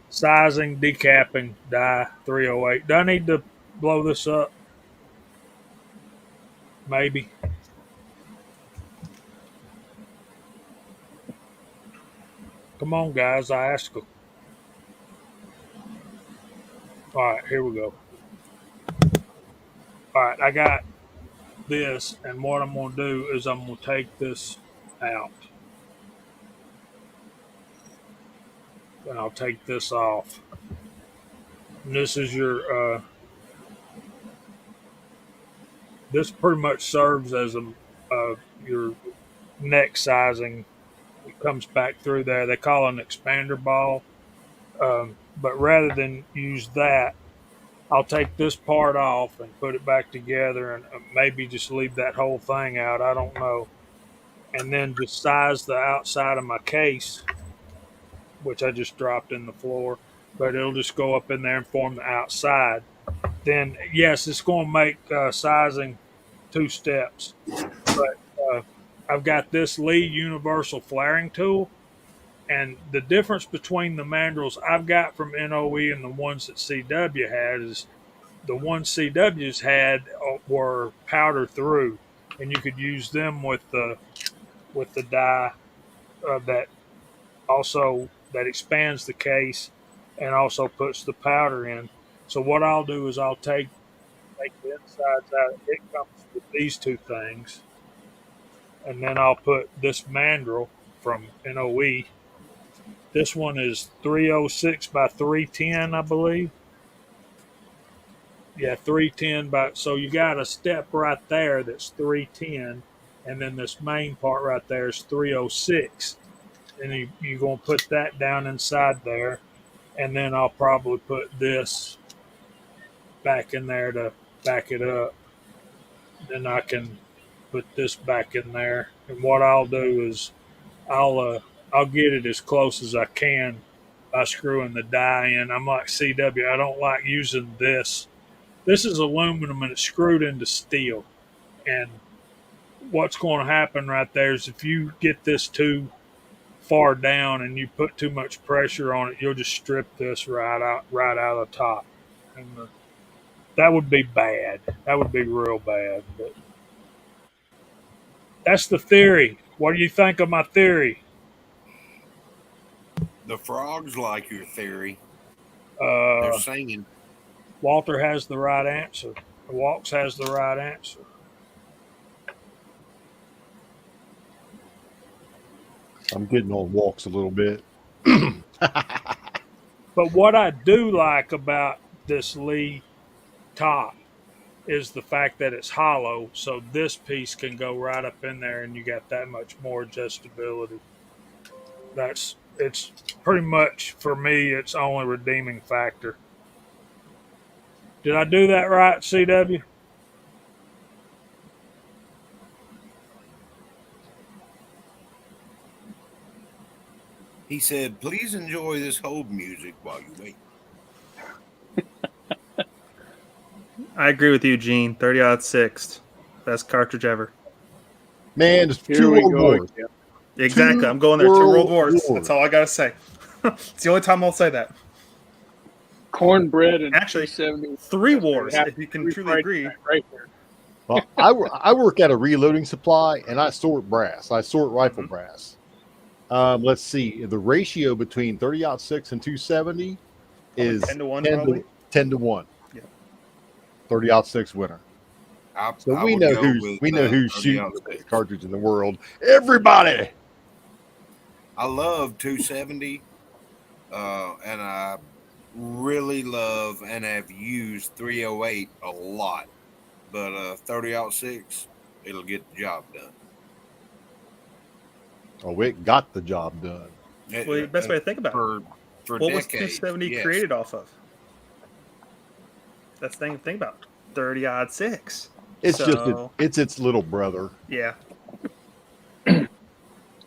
sizing decapping die 308. Do I need to blow this up? Maybe. Come on, guys. I asked them. All right, here we go. All right, I got this, and what I'm going to do is I'm going to take this out. And I'll take this off. And this is your, this pretty much serves as your neck sizing. It comes back through there. They call it an expander ball. But rather than use that, I'll take this part off and put it back together and maybe just leave that whole thing out. I don't know. And then just size the outside of my case which I just dropped in the floor, but it'll just go up in there and form the outside. Then, yes, it's going to make sizing 2 steps. But I've got this Lee Universal Flaring Tool, and the difference between the mandrels I've got from NOE and the ones that CW had is the ones CW's had were powder through, and you could use them with the die that also that expands the case and also puts the powder in. So what I'll do is I'll take the insides out. It comes with these 2 things, and then I'll put this mandrel from NOE. This one is 306 by 310, I believe. Yeah, 310 by. So you got a step right there that's 310, and then this main part right there is 306. And you're going to put that down inside there, and then I'll probably put this back in there to back it up. Then I can put this back in there, and what I'll do is I'll get it as close as I can by screwing the die in. I'm like CW. I don't like using this. This is aluminum and it's screwed into steel. And what's going to happen right there is if you get this too far down and you put too much pressure on it, you'll just strip this right out of the top, and that would be bad. That would be real bad. But that's the theory. What do you think of my theory? The frogs like your theory. Uh, They're singing. Walter has the right answer. Walks has the right answer. I'm getting on walks a little bit. But what I do like about this Lee top is the fact that it's hollow, so this piece can go right up in there and you got that much more adjustability. It's pretty much, for me, its only redeeming factor. Did I do that right, CW? He said, please enjoy this hold music while you wait. I agree with you, Gene. 30-06. Best cartridge ever. Man, just Here 2 we World go Wars. again. Exactly. I'm going there. 2 World Wars. That's all I got to say. It's the only time I'll say that. Cornbread and Actually, 270. 3 wars, Have if you can three truly fried agree. right there. Well, I work at a reloading supply, and I sort brass. I sort rifle brass. Let's see. The ratio between 30-06 and 270 is 10 to 1, probably. 10 to 1. Yeah. 30-06 winner. So we know who's shooting the best cartridge in the world. Everybody. I love 270, and I really love and have used 308 a lot. But 30-06, it'll get the job done. Oh, it got the job done. Well, the best way to think about it. For What was decades, 270 yes. created off of? That's the thing to think about. 30-06. It's So- it's its little brother. Yeah.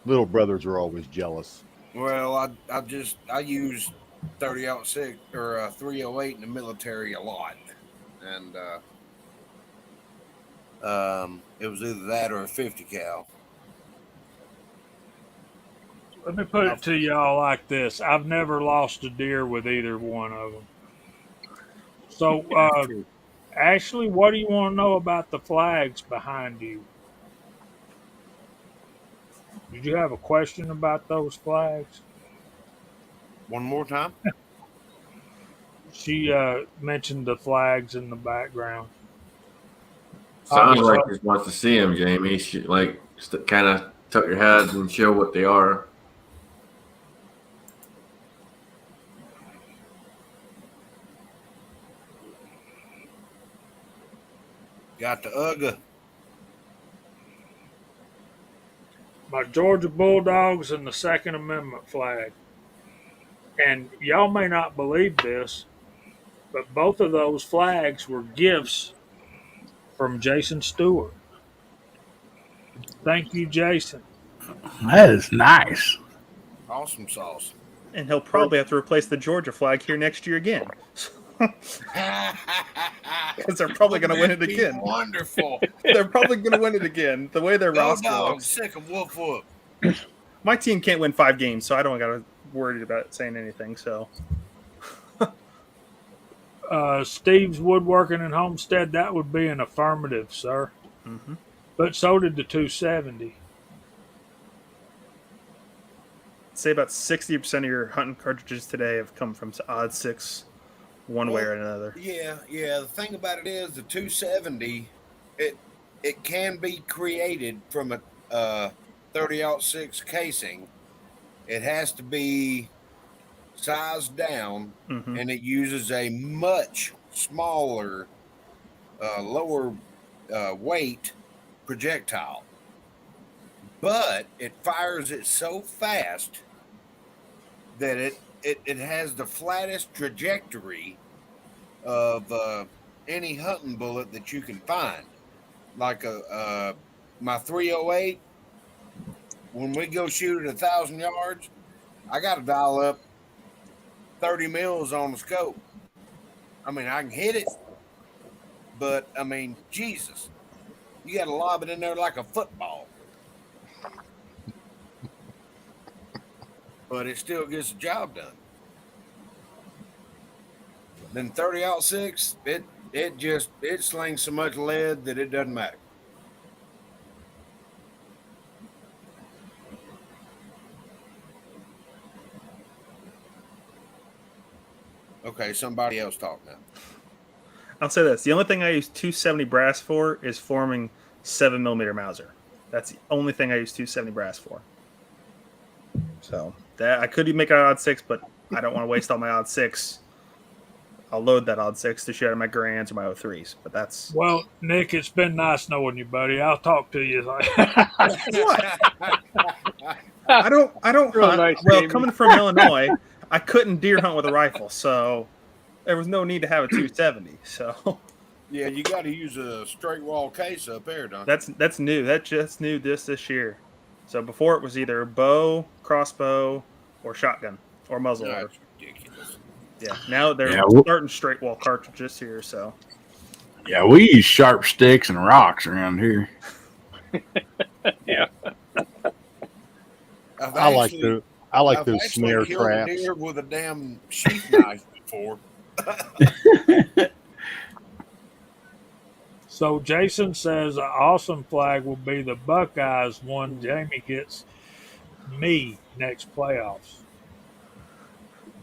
Little brothers are always jealous. Well, I use 30-06 or 308 in the military a lot, and it was either that or a 50 cal. Let me put it to y'all like this. I've never lost a deer with either one of them. So, Ashley, what do you want to know about the flags behind you? Did you have a question about those flags? One more time. She mentioned the flags in the background. Sounds like she wants to see him, Jamie. She, like, kind of tuck your head and show what they are. Got the UGA. My Georgia Bulldogs and the Second Amendment flag. And y'all may not believe this, but both of those flags were gifts from Jason Stewart. Thank you, Jason. That is nice. Awesome sauce. And he'll probably have to replace the Georgia flag here next year again. Because they're probably going to win it That'd be again. Wonderful. They're probably going to win it again. The way their Go roster dogs, looks. sick of whoop whoop. My team can't win 5 games, so I don't got to worry about saying anything. So Steve's Woodworking and Homestead, that would be an affirmative, sir. mm-hmm. But so did the 270. Say about 60% of your hunting cartridges today have come from Odd Six, one way or another. Yeah. The thing about it is the 270, it can be created from a 30-06 casing. It has to be sized down, Mm-hmm. and it uses a much smaller, lower weight projectile. But it fires it so fast that it has the flattest trajectory of any hunting bullet that you can find. Like my 308, when we go shoot at 1,000 yards, I got to dial up 30 mils on the scope. I mean, I can hit it, but I mean, Jesus, you got to lob it in there like a football. But it still gets the job done. Then 30-06, it slings so much lead that it doesn't matter. Okay, somebody else talk now. I'll say this: the only thing I use 270 brass for is forming 7mm Mauser. That's the only thing I use 270 brass for. So that I could make an Odd Six, but I don't want to waste all my Odd Six. I'll load that Odd Six to shoot out of my Grands or my 03s, but that's Well, Nick, it's been nice knowing you, buddy. I'll talk to you. what. I don't Real hunt. nice, Well, Jamie. coming from Illinois, I couldn't deer hunt with a rifle, so there was no need to have a 270. So Yeah, you got to use a straight wall case up there, don't you? that's new. That just new this year. So before it was either bow, crossbow, or shotgun or muzzleloader. That's ridiculous. Yeah, now they're Yeah, well- starting straight wall cartridges here. So Yeah, we use sharp sticks and rocks around here. I like those I've those actually snare killed a traps. deer with a damn sheath knife before. So Jason says an awesome flag will be the Buckeyes one. Jamie gets me next playoffs.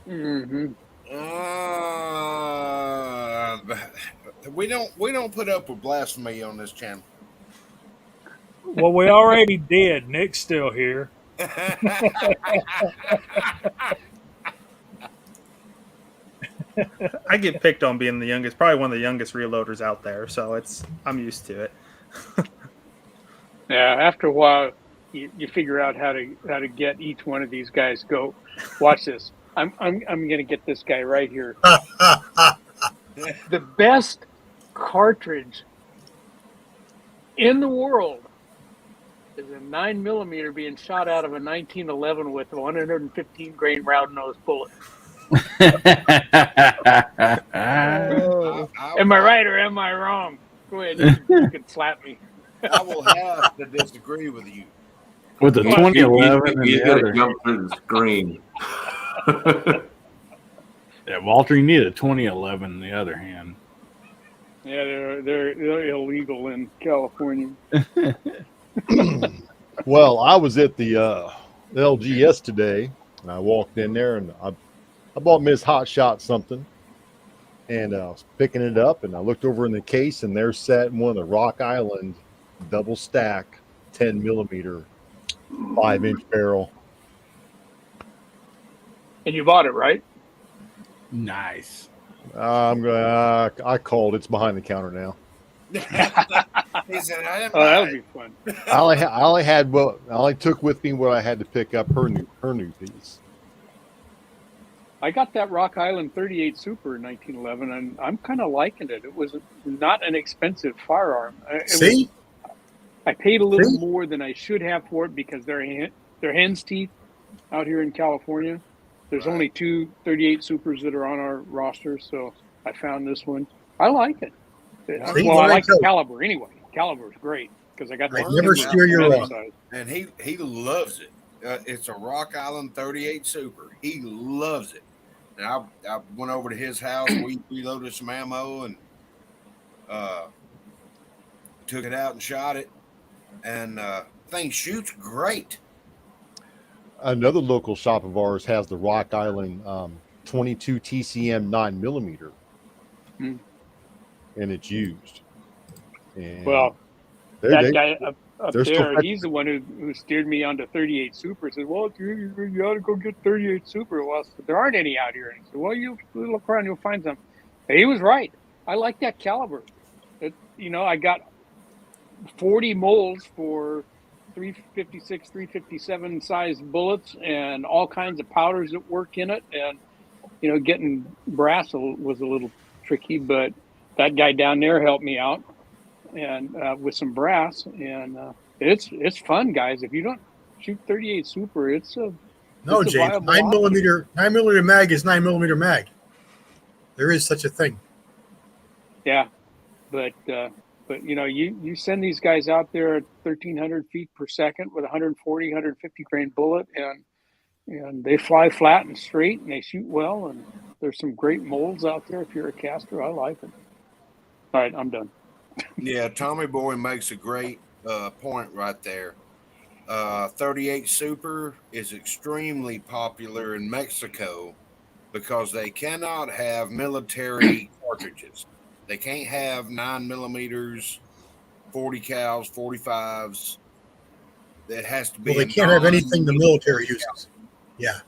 Mm-hmm. We don't put up with blasphemy on this channel. Well, we already did. Nick's still here. I get picked on being the youngest, probably one of the youngest reloaders out there. So I'm used to it. Yeah, after a while, you figure out how to get each one of these guys go. Watch this. I'm gonna get this guy right here. The best cartridge in the world is a 9mm being shot out of a 1911 with a 115 grain round nose bullet. Am I right or am I wrong? Go ahead, you can slap me. I will have to disagree with you. With the 2011 and He's the gonna other. jump through the screen. Yeah, Walter, you need a 2011 in the other hand. Yeah, they're illegal in California. Well, I was at the LGS today, and I walked in there, and I bought Miss Hot Shot something, and I was picking it up, and I looked over in the case, and there sat one of the Rock Island double stack 10mm 5-inch barrel. And you bought it, right? Nice. I called. It's behind the counter now. He said, I didn't Oh, buy that it. would be fun. I only took with me what I had to pick up her new piece. I got that Rock Island 38 Super in 1911, and I'm kind of liking it. It was not an expensive firearm. See? I paid a little See? more than I should have for it because they're hen's teeth out here in California. There's Right. only two 38 Supers that are on our roster, so I found this one. I like it. See, Well, I what I like the tell you. caliber anyway. Caliber's great because I got I'd that never Timber steer you commander wrong. size. and he loves it. It's a Rock Island 38 Super. He loves it. And I went over to his house. We reloaded some ammo and took it out and shot it. And thing shoots great. Another local shop of ours has the Rock Island 22 TCM 9mm, Hmm. and it's used. And Well, they- that they- guy up they're still there, he's the one who steered me onto 38 Super. Said, "Well, you ought to go get 38 Super." Well, I said, there aren't any out here. And he said, "Well, you look around, you'll find some." And he was right. I like that caliber. I got 40 molds for 356, 357 size bullets, and all kinds of powders that work in it. And getting brass was a little tricky, but that guy down there helped me out and with some brass, and it's fun, guys. If you don't shoot 38 Super, it's a No, it's a James. viable 9mm mag is 9mm mag. There is such a thing. Yeah, but you send these guys out there at 1,300 feet per second with 140, 150 grain bullet, and they fly flat and straight, and they shoot well, and there's some great molds out there. If you're a caster, I like it. All right, I'm done. Yeah, Tommy Boy makes a great point right there. 38 Super is extremely popular in Mexico because they cannot have military cartridges. They can't have 9mm, 40 cals, 45s. That has to be. Well, they can't have anything the military uses. Yeah.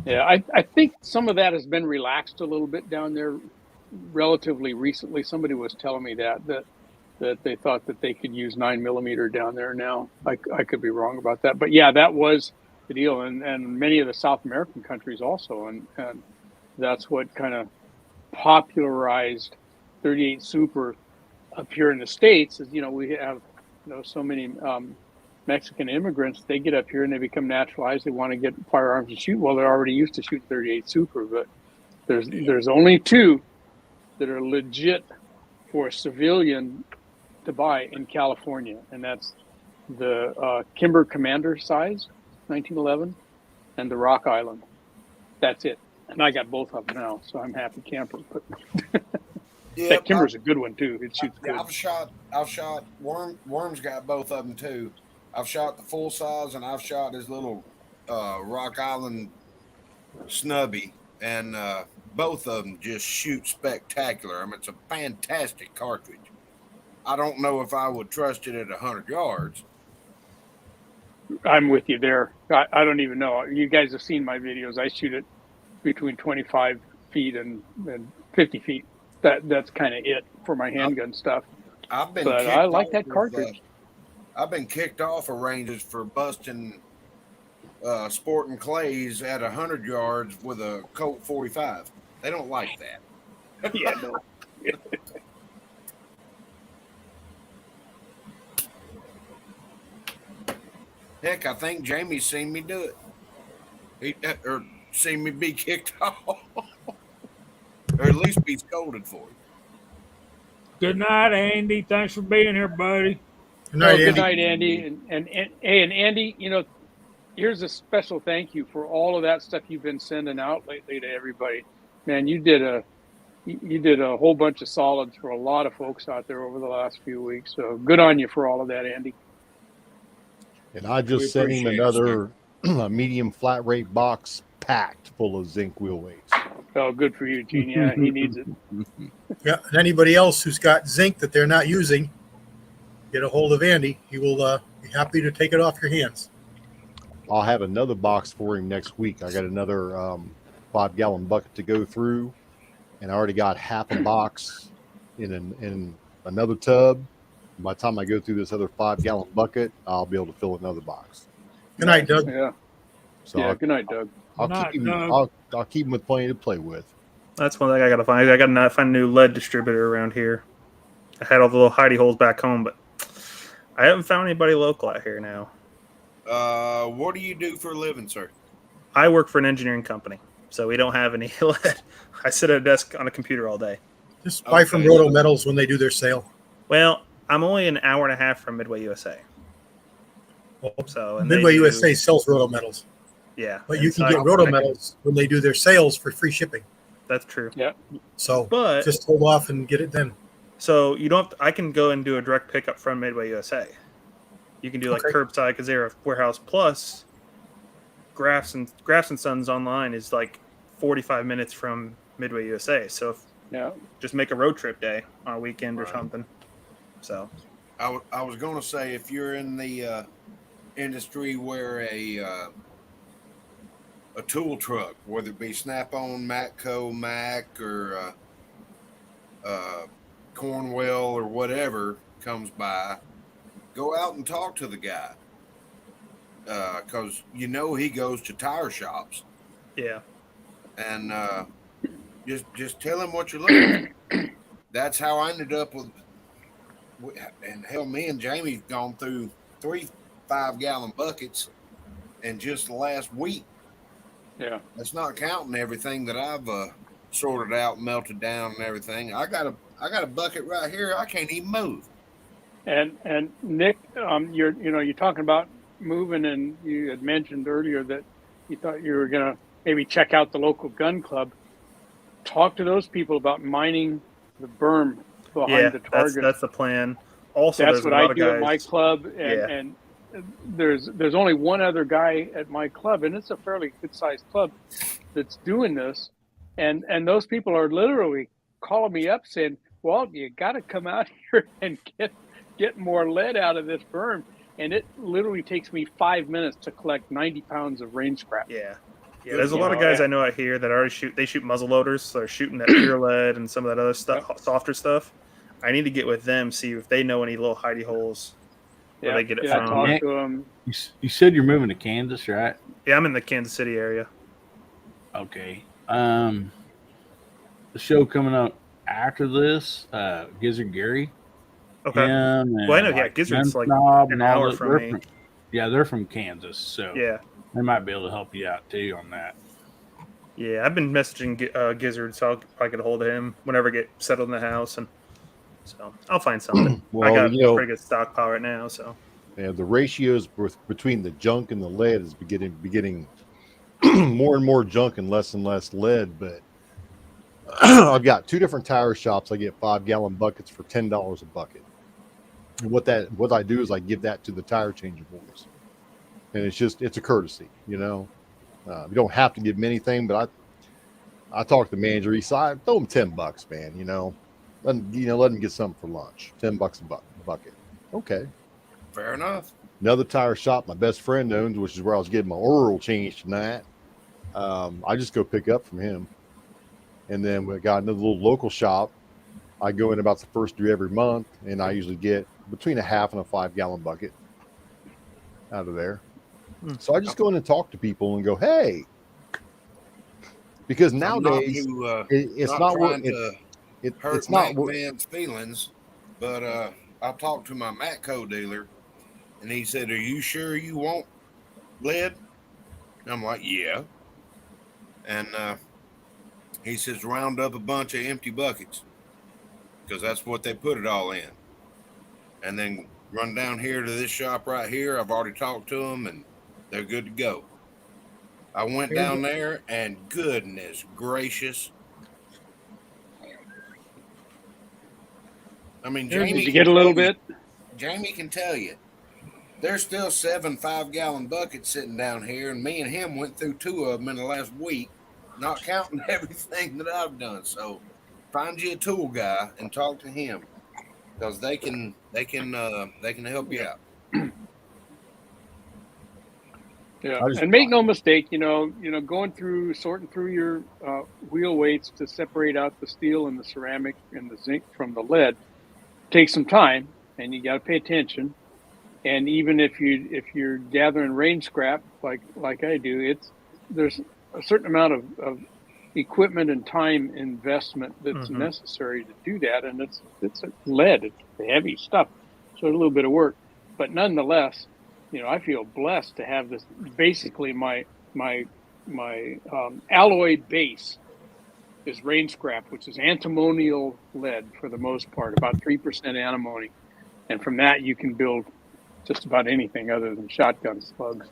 Yeah, I think some of that has been relaxed a little bit down there relatively recently. Somebody was telling me that they thought that they could use 9mm down there now. I could be wrong about that. But yeah, that was the deal. And many of the South American countries also. And that's what kind of popularized 38 Super up here in the States is, we have, so many Mexican immigrants, they get up here and they become naturalized. They want to get firearms and shoot. Well, they're already used to shoot 38 Super, but there's only two that are legit for a civilian to buy in California, and that's the Kimber Commander size, 1911, and the Rock Island. That's it. And I got both of them now, so I'm happy camper. But that Kimber's a good one too. It shoots good. I've shot Worm's got both of them too. I've shot the full size and I've shot his little Rock Island snubby, and both of them just shoot spectacular. I mean, it's a fantastic cartridge. I don't know if I would trust it at 100 yards. I'm with you there. I don't even know. You guys have seen my videos. I shoot it between 25 feet and 50 feet. That's kind of it for my handgun stuff. But I like that cartridge. I've been kicked off of ranges for busting sporting clays at 100 yards with a Colt 45. They don't like that. Yeah, no. Heck, I think Jamie's seen me do it. Or seen me be kicked off. Or at least be scolded for it. Good night, Andy. Thanks for being here, buddy. Good night, Good Andy. night, Andy. And Andy, here's a special thank you for all of that stuff you've been sending out lately to everybody. Man, you did a whole bunch of solids for a lot of folks out there over the last few weeks. So good on you for all of that, Andy. And I just sent him another medium flat rate box packed full of zinc wheel weights. Oh, good for you, Gene. Yeah, he needs it. Yeah, and anybody else who's got zinc that they're not using, get a hold of Andy. He will be happy to take it off your hands. I'll have another box for him next week. I got another 5-gallon bucket to go through, and I already got half a box in another tub. By the time I go through this other 5-gallon bucket, I'll be able to fill another box. Good night, Doug. Yeah. So Good night, Doug. I'll keep him with plenty to play with. That's one thing I got to find. I got to find a new lead distributor around here. I had all the little hidey holes back home, but I haven't found anybody local out here now. What do you do for a living, sir? I work for an engineering company. so we don't have any lead. I sit at a desk on a computer all day. Just buy from Okay. Roto Metals when they do their sale. Well, I'm only an hour and a half from Midway USA. Well, So and they Midway do- USA sells Roto Metals, Yeah, but you and can so get I- Roto I can- Metals when they do their sales for free shipping. That's true. So But just hold off and get it then. so you don't. I can go and do a direct pickup from Midway USA. You can do like Okay. curbside because they're a warehouse. Plus, Graphs and Sons online is like 45 minutes from Midway USA. So Yeah. just make a road trip day on a weekend or Right. something. So I was going to say, if you're in the industry where a tool truck, whether it be Snap-on, Matco, Mac, or Cornwell or whatever comes by, go out and talk to the guy, because he goes to tire shops, yeah, and just tell him what you're looking for. That's how I ended up with, and hell, me and Jamie's gone through 3 5-gallon buckets in just the last week. Yeah. That's not counting everything that I've sorted out, melted down, and everything. I got a bucket right here. I can't even move. And Nick, you're talking about moving, and you had mentioned earlier that you thought you were gonna maybe check out the local gun club. Talk to those people about mining the berm behind yeah. the target. That's the plan. Also, That's there's what a lot I of do guys. at my club, and, Yeah. and there's only one other guy at my club, and it's a fairly good sized club that's doing this, and those people are literally calling me up saying, "Well, you got to come out here and get more lead out of this berm," and it literally takes me 5 minutes to collect 90 pounds of range scrap. Yeah. Yeah, Good there's a lot of deal. guys Yeah. I know out here that already shoot. They shoot muzzle loaders, so they're shooting that pure lead and some of that other stuff, softer stuff. I need to get with them, see if they know any little hidey holes where they get it from. Talk Nick? to them. You said you're moving to Kansas, right? Yeah, I'm in the Kansas City area. Okay. The show coming up after this, Gizzard Gary. Okay. Him and, Well, I know, yeah, Gizzard's like Snob an and all hour that, from they're me. yeah, they're from Kansas, so Yeah. they might be able to help you out too on that. Yeah, I've been messaging Gizzard, so I'll probably get a hold of him whenever I get settled in the house, and so I'll find something. Well, I got you know- a pretty good stockpile right now, so Yeah, the ratios between the junk and the lead is beginning more and more junk and less lead. But I've got 2 different tire shops. I get 5-gallon buckets for $10 a bucket. And what I do is I give that to the tire changer boys, and it's a courtesy, you don't have to give them anything, but I talk to the manager. He said, throw them $10, man. Let them get something for lunch. $10 a bucket. Okay. Fair enough. Another tire shop my best friend owns, which is where I was getting my oil change tonight. I just go pick up from him. And then we got another little local shop. I go in about the first of every month, and I usually get between a half and a 5-gallon bucket out of there. So I just go in and talk to people and go, hey, because nowadays it's not trying working. to hurt It's not Mac Man's feelings, but I talked to my Matco dealer, and he said, "Are you sure you want lead?" And I'm like, "Yeah." And he says, "Round up a bunch of empty buckets, because that's what they put it all in, and then run down here to this shop right here. I've already talked to them, and they're good to go." I went down there, and goodness gracious. I mean, Jamie, Did you get a little bit? Jamie can tell you, there's still 7 5-gallon buckets sitting down here, and me and him went through 2 of them in the last week, not counting everything that I've done. So, find you a tool guy and talk to him, because they can help you out. Yeah, I just- and make no mistake, sorting through your wheel weights to separate out the steel and the ceramic and the zinc from the lead takes some time, and you got to pay attention. And even if you're gathering range scrap like I do, there's a certain amount of equipment and time investment that's necessary to do that, and it's lead, it's heavy stuff, so a little bit of work, but nonetheless. I feel blessed to have this. Basically, my alloy base is rain scrap, which is antimonial lead for the most part, about 3% antimony, and from that you can build just about anything other than shotgun slugs.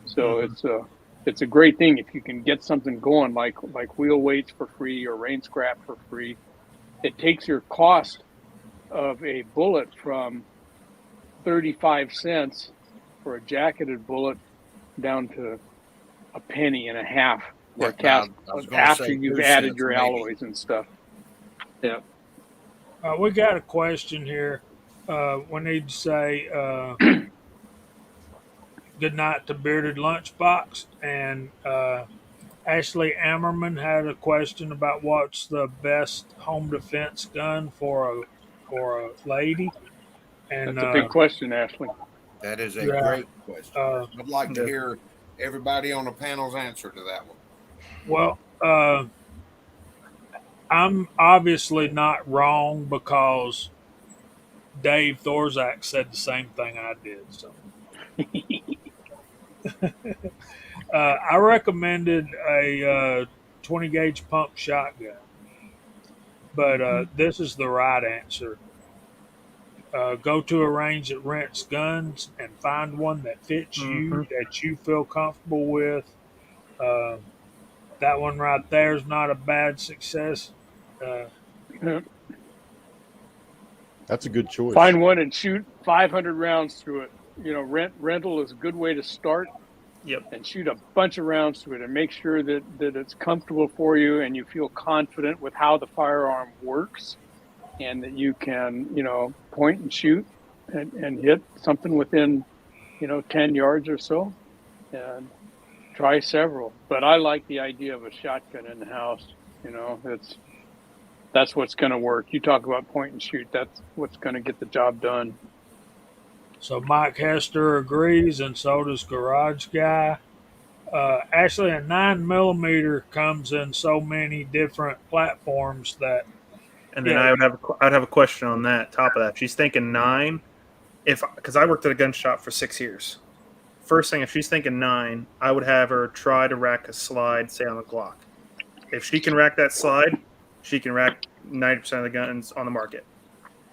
So it's a great thing if you can get something going like wheel weights for free or rain scrap for free. It takes your cost of a bullet from 35 cents for a jacketed bullet down to a penny and a half for a cast I was gonna after say you've 2 added cents your maybe. alloys and stuff. Yeah. We got a question here. We need to say good night to Bearded Lunchbox. And Ashley Ammerman had a question about what's the best home defense gun for a lady. And That's a big question, Ashley. That is a Yeah. great question. I'd like to Yeah. hear everybody on the panel's answer to that one. well, I'm obviously not wrong because Dave Thorzak said the same thing I did. So I recommended a 20 gauge pump shotgun, but this is the right answer. Go to a range that rents guns and find one that fits you, that you feel comfortable with. That one right there is not a bad success. Yeah. That's a good choice. Find one and shoot 500 rounds through it. You know, rental is a good way to start. Yep. And shoot a bunch of rounds through it and make sure that it's comfortable for you and you feel confident with how the firearm works and that you can, you know, point and shoot and hit something within, 10 yards or so, and try several. But I like the idea of a shotgun in the house. That's what's going to work. You talk about point and shoot. That's what's going to get the job done. So Mike Hester agrees, and so does Garage Guy. Actually, a 9mm comes in so many different platforms that. And then I'd have a question on that. Top of that, she's thinking 9. Because I worked at a gun shop for 6 years. First thing, if she's thinking 9, I would have her try to rack a slide, say on a Glock. If she can rack that slide, she can rack 90% of the guns on the market.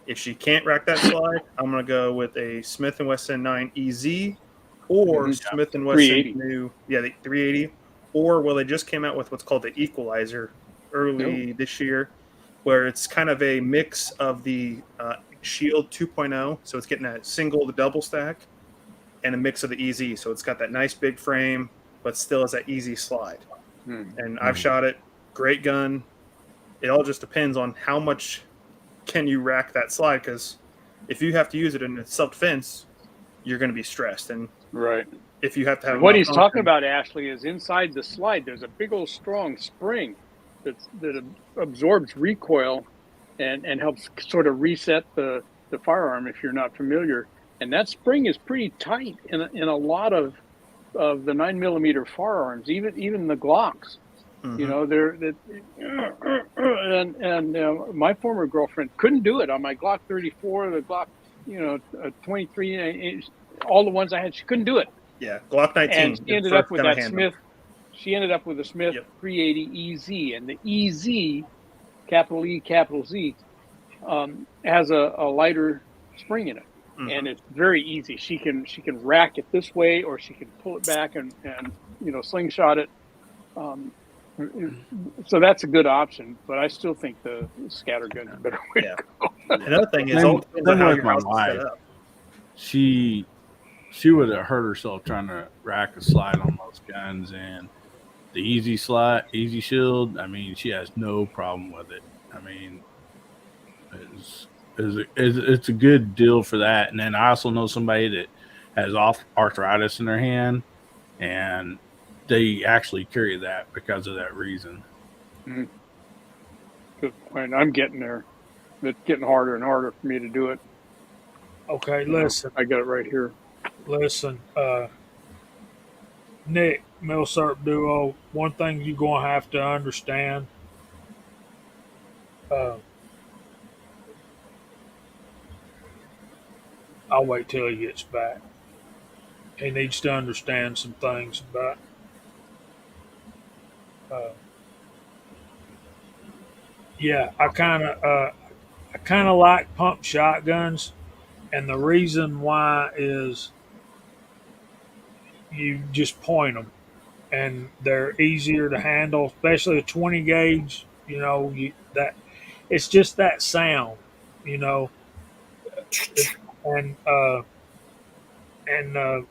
If she can't rack that slide, I'm going to go with a Smith & Wesson 9 EZ or Smith & Wesson 380. the 380. Or they just came out with what's called the Equalizer early this year, where it's kind of a mix of the Shield 2.0, so it's getting that single to double stack, and a mix of the EZ, so it's got that nice big frame, but still has that easy slide. And I've shot it, great gun. It all just depends on how much can you rack that slide, because if you have to use it in self-defense, you're going to be stressed. And right. If you have to have what he's talking about, Ashley, is inside the slide there's a big old strong spring that absorbs recoil and helps sort of reset the firearm if you're not familiar. And that spring is pretty tight in a lot of the 9mm firearms, even the Glocks. My former girlfriend couldn't do it on my Glock 34, the Glock 23, all the ones I had. She couldn't do it. Yeah, Glock 19. And she ended up with that Smith. She ended up with a Smith 380 EZ, and the EZ, capital E, capital Z, has a lighter spring in it, and it's very easy. She can rack it this way, or she can pull it back and slingshot it. So that's a good option, but I still think the scattergun is a better way to go. Another thing is, all depends on how your house is set up. She would have hurt herself trying to rack a slide on those guns, and the easy shield. I mean, she has no problem with it. I mean, it's a good deal for that. And then I also know somebody that has arthritis in their hand, and they actually carry that because of that reason. Good point. I'm getting there. It's getting harder and harder for me to do it. Okay, listen. I got it right here. Listen, Nick, Milsurp Duo, one thing you're going to have to understand. I'll wait till he gets back. He needs to understand some things about yeah, I kind of like pump shotguns, and the reason why is you just point them, and they're easier to handle, especially a 20 gauge. You know, that it's just that sound. You know, and and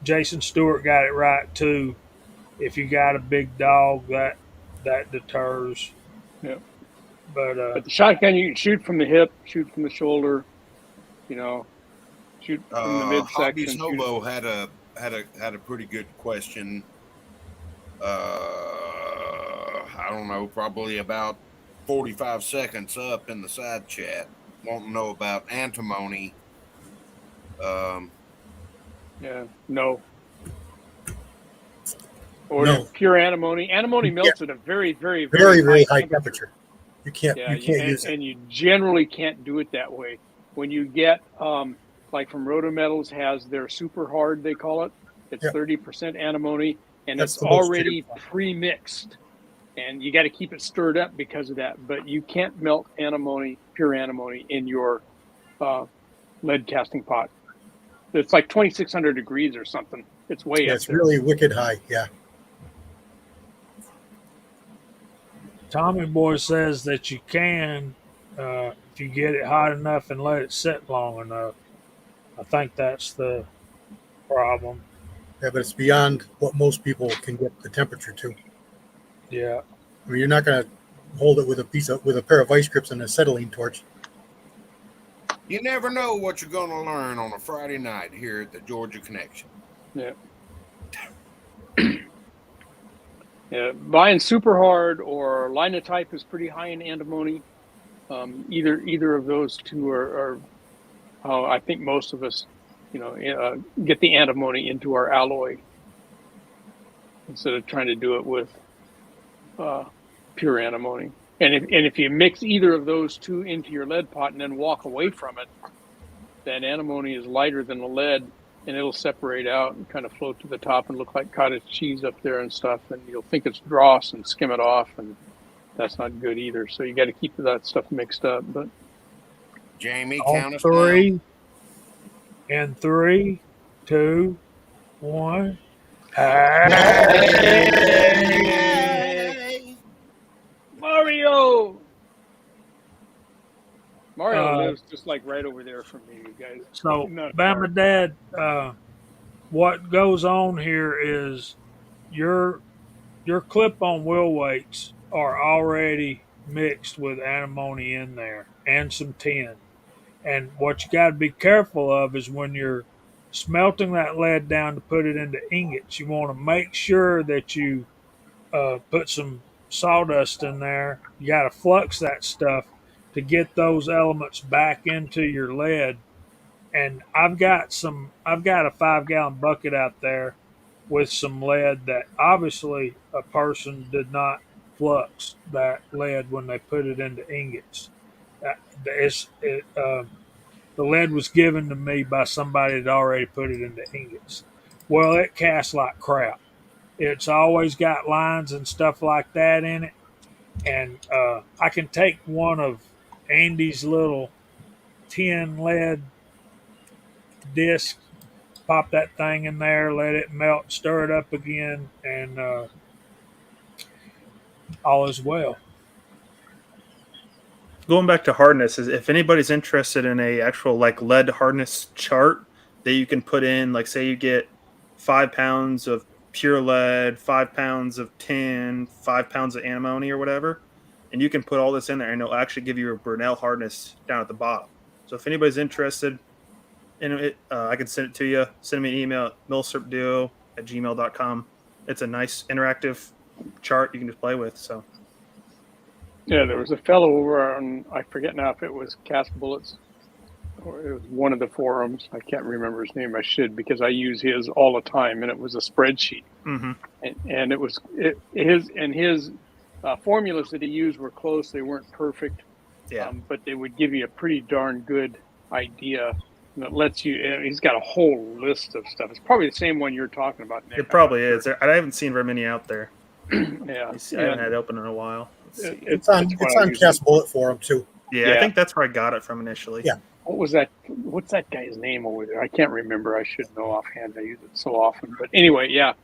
Jason Stewart got it right too. If you got a big dog, that deters. Yeah. But But the shotgun, you can shoot from the hip, shoot from the shoulder, you know, shoot from the Hobby midsection. Snobo had a pretty good question. I don't know, probably about 45 seconds up in the side chat. Want to know about antimony. Yeah, no. Or No. pure antimony. Antimony melts at a very, very, Very high temperature. You can't Yeah, use it. and you generally can't do it that way. When you get like from Rotometals has their super hard, they call it. It's Yeah. 30% antimony, and That's it's the most already cheap one. pre-mixed, and you got to keep it stirred up because of that. But you can't melt antimony, pure antimony, in your lead casting pot. It's like 2,600 degrees or something. It's way Yeah, up it's there. really wicked high. Yeah. Tommy Boy says that you can, if you get it hot enough and let it sit long enough. I think that's the problem. Yeah, but it's beyond what most people can get the temperature to. Yeah. I mean, you're not going to hold it with a pair of ice grips and a acetylene torch. You never know what you're going to learn on a Friday night here at the Georgia Connection. Yeah. Yeah, buying super hard or linotype is pretty high in antimony. Either of those two are how I think most of us, get the antimony into our alloy instead of trying to do it with pure antimony. And if you mix either of those two into your lead pot and then walk away from it, that antimony is lighter than the lead, and it'll separate out and kind of float to the top and look like cottage cheese up there and stuff. And you'll think it's dross and skim it off, and that's not good either. So you got to keep that stuff mixed up. But Jamie, All count us down. three. And 3, 2, 1. Mario Uh, lives just like right over there from me, you guys. So, Not Bama far. Dad, what goes on here is your clip-on wheel weights are already mixed with antimony in there and some tin. And what you got to be careful of is when you're smelting that lead down to put it into ingots, you want to make sure that you put some sawdust in there. You got to flux that stuff to get those elements back into your lead. And I've got a 5-gallon bucket out there with some lead that obviously a person did not flux that lead when they put it into ingots. The lead was given to me by somebody that already put it into ingots. Well, it casts like crap. It's always got lines and stuff like that in it. And I can take one of Andy's little tin lead disc, pop that thing in there, let it melt, stir it up again, and all is well. Going back to hardness, is if anybody's interested in a actual like lead hardness chart that you can put in, like say you get 5 pounds of pure lead, 5 pounds of tin, 5 pounds of antimony or whatever, and you can put all this in there and it'll actually give you a Brunel hardness down at the bottom. So if anybody's interested in it, I can send it to you. Send me an email at millsirpduo@gmail.com. It's a nice interactive chart you can just play with. So Yeah, there was a fellow over on, I forget now if it was Cast Bullets or it was one of the forums. I can't remember his name. I should, because I use his all the time, and it was a spreadsheet. mm-hmm. And it was his formulas that he used were close. They weren't perfect, Yeah. but they would give you a pretty darn good idea that lets you. He's got a whole list of stuff. It's probably the same one you're talking about, Nick. It probably is. I haven't seen very many out there. Yeah, I haven't had it open in a while. Let's see. It's on Cast Bullet Forum too. Yeah, I think that's where I got it from initially. Yeah. What was that? What's that guy's name over there? I can't remember. I should know offhand. I use it so often. But anyway, yeah,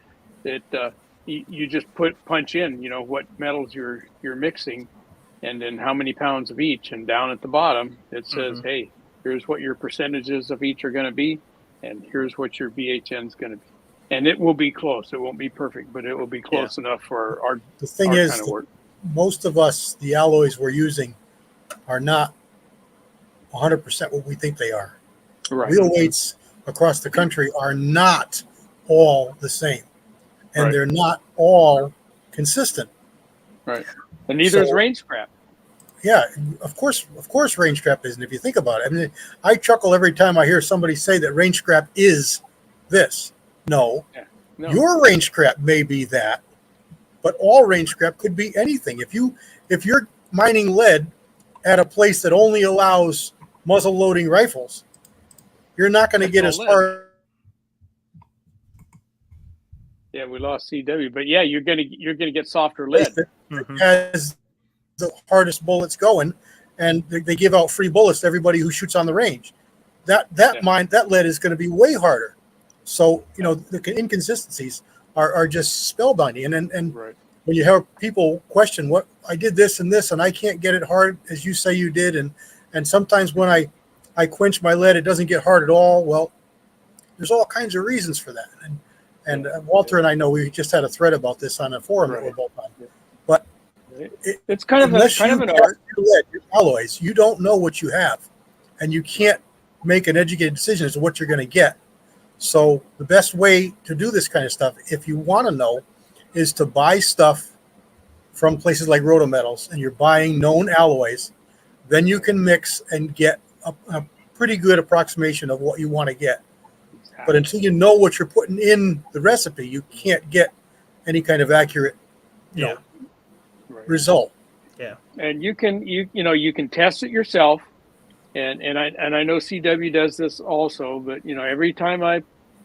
you just punch in, what metals you're mixing, and then how many pounds of each, and down at the bottom it says, hey, here's what your percentages of each are going to be, and here's what your BHN is going to be, and it will be close. It won't be perfect, but it will be close enough for our. The thing our is, kind of work. Most of us, the alloys we're using, are not 100% what we think they are. Right. Wheel weights across the country are not all the same, and they're not all consistent. Right. And neither is range scrap. Yeah, of course, range scrap isn't. If you think about it, I mean, I chuckle every time I hear somebody say that range scrap is this. No, your range scrap may be that, but all range scrap could be anything. If you're mining lead at a place that only allows muzzle loading rifles, you're not going to get as far. Yeah, we lost CW, but yeah, you're gonna get softer lead. Has the hardest bullets going, and they give out free bullets to everybody who shoots on the range. That lead is going to be way harder. So the inconsistencies are just spellbinding. And when you have people question what I did this and I can't get it hard as you say you did, and sometimes when I quench my lead it doesn't get hard at all. Well, there's all kinds of reasons for that. And Walter and I know we just had a thread about this on a forum that we're both on. But it's kind of an art. Your alloys, you don't know what you have, and you can't make an educated decision as to what you're going to get. So the best way to do this kind of stuff, if you want to know, is to buy stuff from places like Rotometals, and you're buying known alloys. Then you can mix and get a pretty good approximation of what you want to get. But until you know what you're putting in the recipe, you can't get any kind of accurate, result. Yeah. And you can test it yourself, and I know CW does this also. But every time I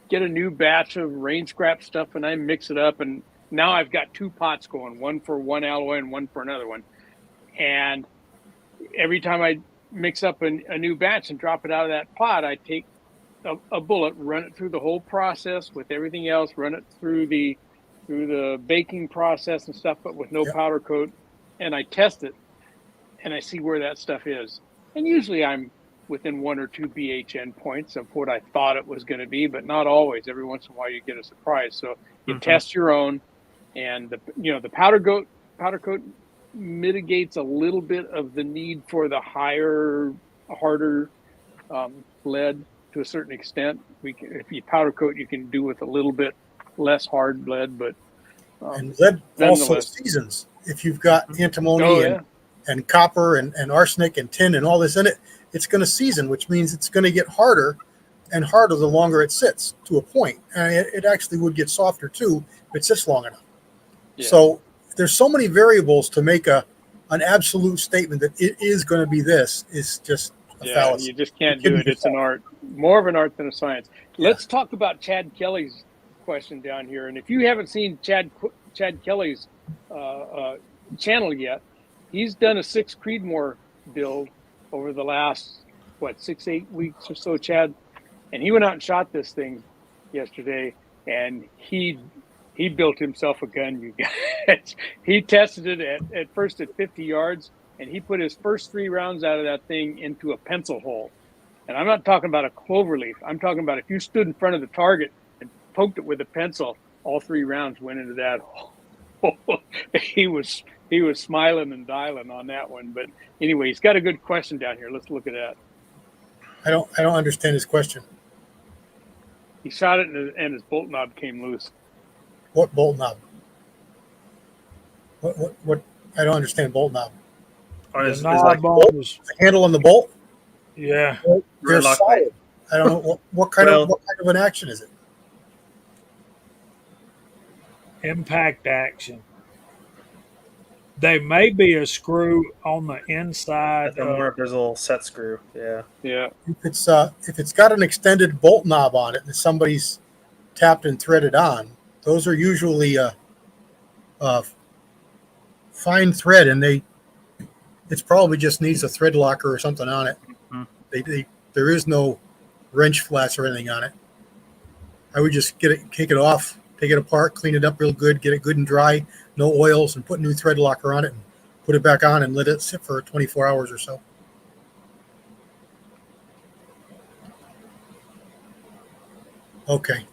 get a new batch of range scrap stuff and I mix it up, and now I've got two pots going, one for one alloy and one for another one. And every time I mix up a new batch and drop it out of that pot, I take a bullet, run it through the whole process with everything else, run it through the baking process and stuff, but with no powder coat, and I test it, and I see where that stuff is. And usually I'm within 1 or 2 BHN points of what I thought it was going to be, but not always. Every once in a while you get a surprise. So you test your own, and the powder coat mitigates a little bit of the need for the harder lead to a certain extent. If you powder coat, you can do with a little bit less hard lead, but and lead also seasons. If you've got antimony and copper and arsenic and tin and all this in it, it's going to season, which means it's going to get harder and harder the longer it sits to a point. And it actually would get softer too if it sits long enough. Yeah. So there's so many variables to make an absolute statement that it is going to be this is just a fallacy. You just can't do it. It's an art, more of an art than a science. Let's talk about Chad Kelly's question down here. And if you haven't seen Chad Kelly's channel yet, he's done a 6 Creedmoor build over the last 6-8 weeks or so, Chad, and he went out and shot this thing yesterday, and he built himself a gun. You guys, he tested it at first at 50 yards, and he put his first 3 rounds out of that thing into a pencil hole. And I'm not talking about a clover leaf. I'm talking about if you stood in front of the target and poked it with a pencil, all 3 rounds went into that hole. He was smiling and dialing on that one. But anyway, he's got a good question down here. Let's look at that. I don't understand his question. He shot it and his bolt knob came loose. What bolt knob? What? I don't understand bolt knob. The knob the handle on the bolt? Yeah. They're solid. I don't know what kind of an action is it? Impact action. They may be a screw on the inside. I wonder if there's a little set screw. Yeah. Yeah. If it's got an extended bolt knob on it that somebody's tapped and threaded on, those are usually fine thread, and it's probably just needs a thread locker or something on it. Mm-hmm. There is no wrench flats or anything on it. I would just take it off, take it apart, clean it up real good, get it good and dry, no oils, and put a new thread locker on it and put it back on and let it sit for 24 hours or so. Okay.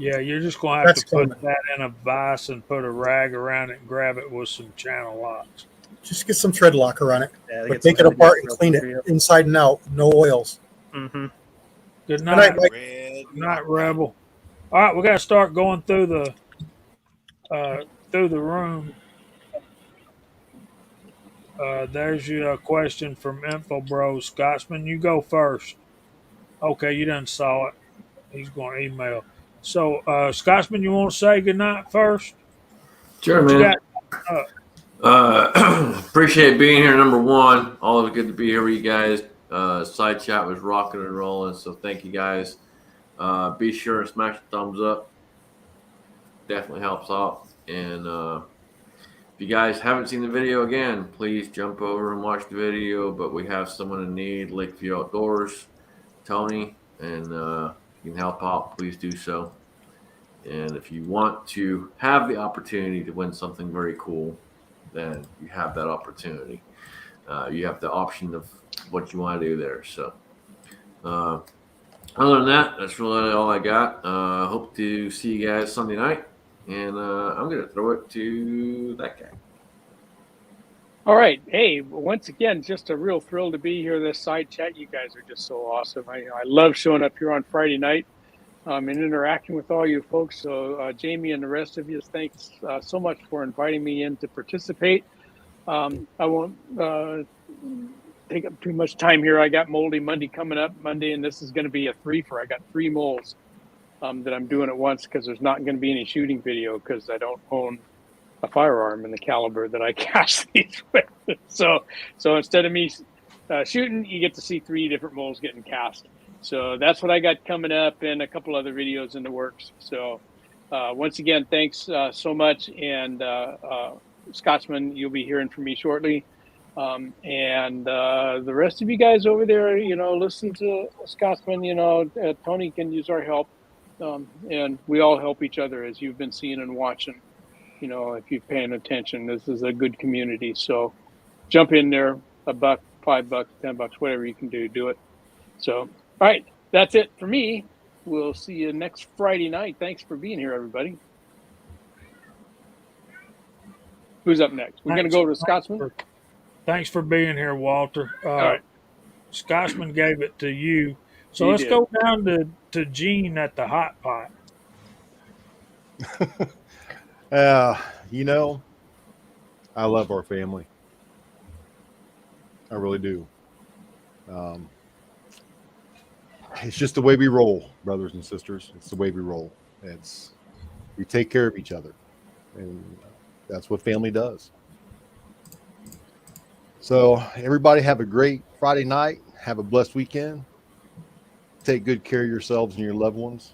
Yeah, you're just going to have That's to put coming. that in a vise and put a rag around it and grab it with some channel locks. Just get some thread locker on it, Yeah. but take it apart and clean it inside and out. No oils. Mm-hmm. Good Good night, night, Mike. Red. Good night, Rebel. All right, we got to start going through the room. There's your question from Info Bros. Scotsman, you go first. Okay, you done saw it. He's going to email. So, Scotsman, you want to say goodnight first? Sure, What you man. got? Appreciate being here. Number one, always good to be here with you guys. Side chat was rocking and rolling, so thank you guys. Be sure and smash the thumbs up. Definitely helps out. And if you guys haven't seen the video again, please jump over and watch the video. But we have someone in need, Lakeview Outdoors, Tony, and you can help out, please do so. And if you want to have the opportunity to win something very cool, then you have that opportunity. You have the option of what you want to do there. So other than that, that's really all I got. Hope to see you guys Sunday night. And I'm going to throw it to that guy. All right. Hey, once again, just a real thrill to be here. This side chat, you guys are just so awesome. I love showing up here on Friday night and interacting with all you folks. So Jamie and the rest of you, thanks so much for inviting me in to participate. I won't take up too much time here. I got Moldy Monday coming up Monday, and this is going to be a threefer. I got 3 moles that I'm doing at once because there's not going to be any shooting video because I don't own a firearm in the caliber that I cast these with. So instead of me shooting, you get to see 3 different moles getting cast. So that's what I got coming up, and a couple other videos in the works. So once again, thanks so much. And Scotsman, you'll be hearing from me shortly. And the rest of you guys over there, listen to Scotsman. Tony can use our help. And we all help each other, as you've been seeing and watching. If you're paying attention, this is a good community. So jump in there, $1, $5, $10, whatever you can do it. So, all right, that's it for me. We'll see you next Friday night. Thanks for being here, everybody. Who's up next? We're going to go to Scotsman. Thanks for being here, Walter. All right. Scotsman gave it to you. So He let's did. go down to Gene at the hot pot. I love our family. I really do. It's just the way we roll, brothers and sisters. It's the way we roll. We take care of each other, and that's what family does. So everybody have a great Friday night. Have a blessed weekend. Take good care of yourselves and your loved ones.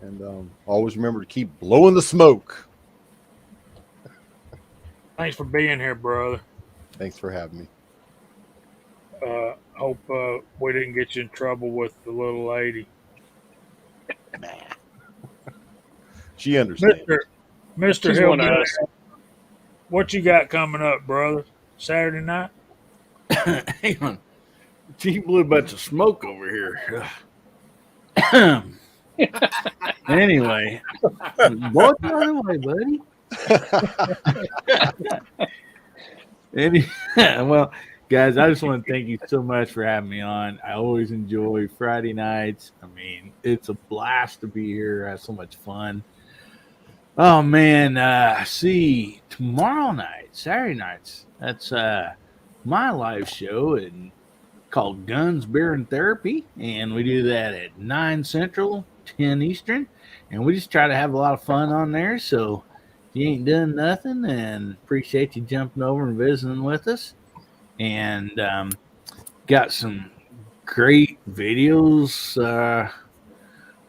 And always remember to keep blowing the smoke. Thanks for being here, brother. Thanks for having me. Hope we didn't get you in trouble with the little lady. She understands. Mr. She's one of Hillbilly, us. what you got coming up, brother? Saturday night? Hang on. She blew a bunch of smoke over here. Anyway, walk the other way, buddy. Well, guys, I just want to thank you so much for having me on. I always enjoy Friday nights. I mean, it's a blast to be here. I have so much fun. Oh man, see, tomorrow night, Saturday nights, that's my live show and called Guns, Beer, and Therapy, and we do that at 9 Central, 10 Eastern, and we just try to have a lot of fun on there. So if you ain't doing nothing, and appreciate you jumping over and visiting with us, and got some great videos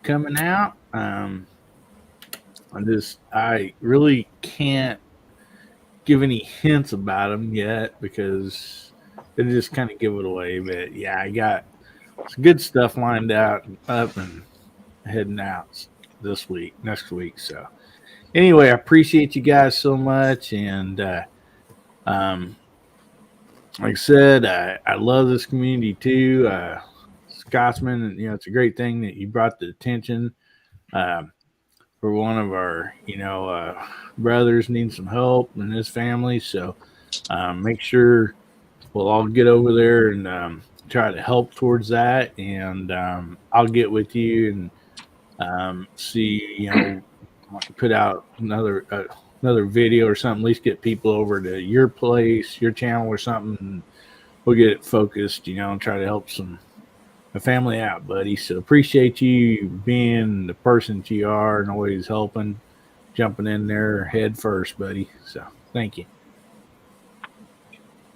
coming out. I really can't give any hints about them yet because they just kind of give it away. But yeah, I got some good stuff lined out up and heading out next week. So anyway, I appreciate you guys so much, and like I said, I love this community too. Scotsman, it's a great thing that you brought the attention for one of our, brothers needing some help in his family. So make sure we'll all get over there and try to help towards that. And I'll get with you and see, put out another video or something, at least get people over to your place, your channel or something, and we'll get it focused, and try to help a family out, buddy. So appreciate you being the person that you are and always helping, jumping in there head first, buddy. So thank you.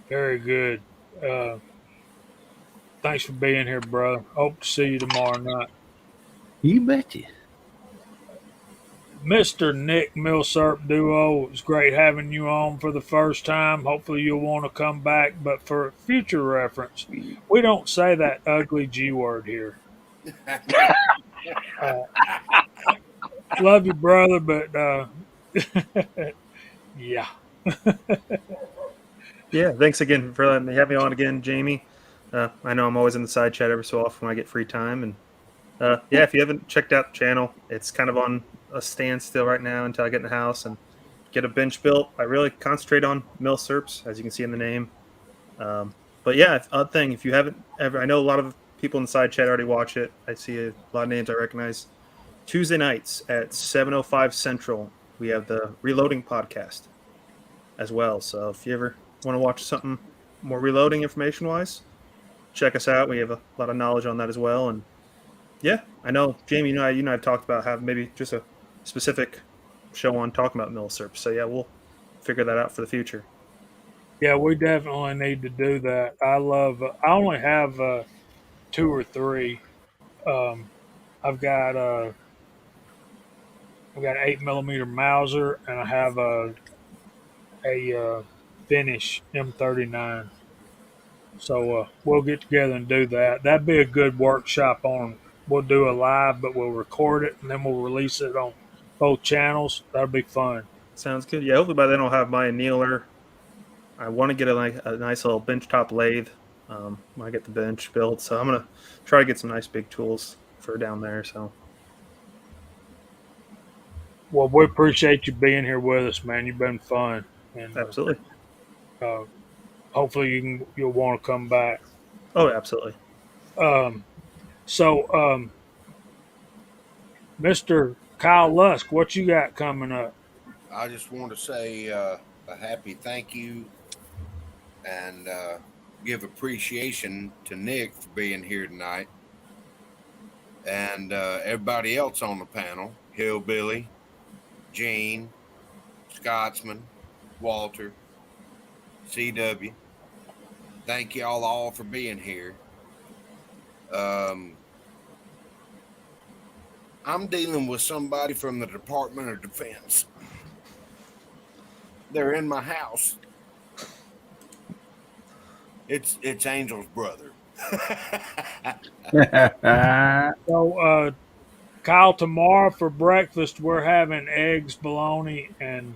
Very good. Thanks for being here, brother. Hope to see you tomorrow night. You betcha. Mr. Nick Millsarp Duo, it was great having you on for the first time. Hopefully you'll want to come back, but for future reference, we don't say that ugly G word here. Love you, brother, but yeah. Yeah, thanks again for letting me have me on again, Jamie. I know I'm always in the side chat every so often when I get free time, and yeah, if you haven't checked out the channel, it's kind of on a standstill right now until I get in the house and get a bench built. I really concentrate on Millsarps, as you can see in the name. But yeah, odd thing, if you haven't ever, I know a lot of people in the side chat already watch it. I see a lot of names I recognize. Tuesday nights at 7:05 Central, we have the Reloading podcast as well. So if you ever want to watch something more reloading information-wise, check us out. We have a lot of knowledge on that as well. And yeah, I know, Jamie, you and I have talked about having maybe just a specific show on talking about Millsarps. So yeah, we'll figure that out for the future. Yeah, we definitely need to do that. I only have 2 or 3. I've got an 8mm Mauser, and I have a Finish M39. So we'll get together and do that. That'd be a good workshop on. We'll do a live, but we'll record it and then we'll release it on both channels. That'd be fun. Sounds good. Yeah, hopefully by then I'll have my annealer. I want to get a nice little bench top lathe when I get the bench built. So I'm gonna try to get some nice big tools for down there. So. Well, we appreciate you being here with us, man. You've been fun. And, absolutely. Hopefully you'll want to come back. Oh, absolutely. So, Mr. Kyle Lusk, what you got coming up? I just want to say a happy thank you and give appreciation to Nick for being here tonight, and everybody else on the panel: Hillbilly, Gene, Scotsman, Walter, CW. Thank y'all all for being here. I'm dealing with somebody from the Department of Defense. They're in my house. It's Angel's brother. So, Kyle, tomorrow for breakfast we're having eggs, bologna, and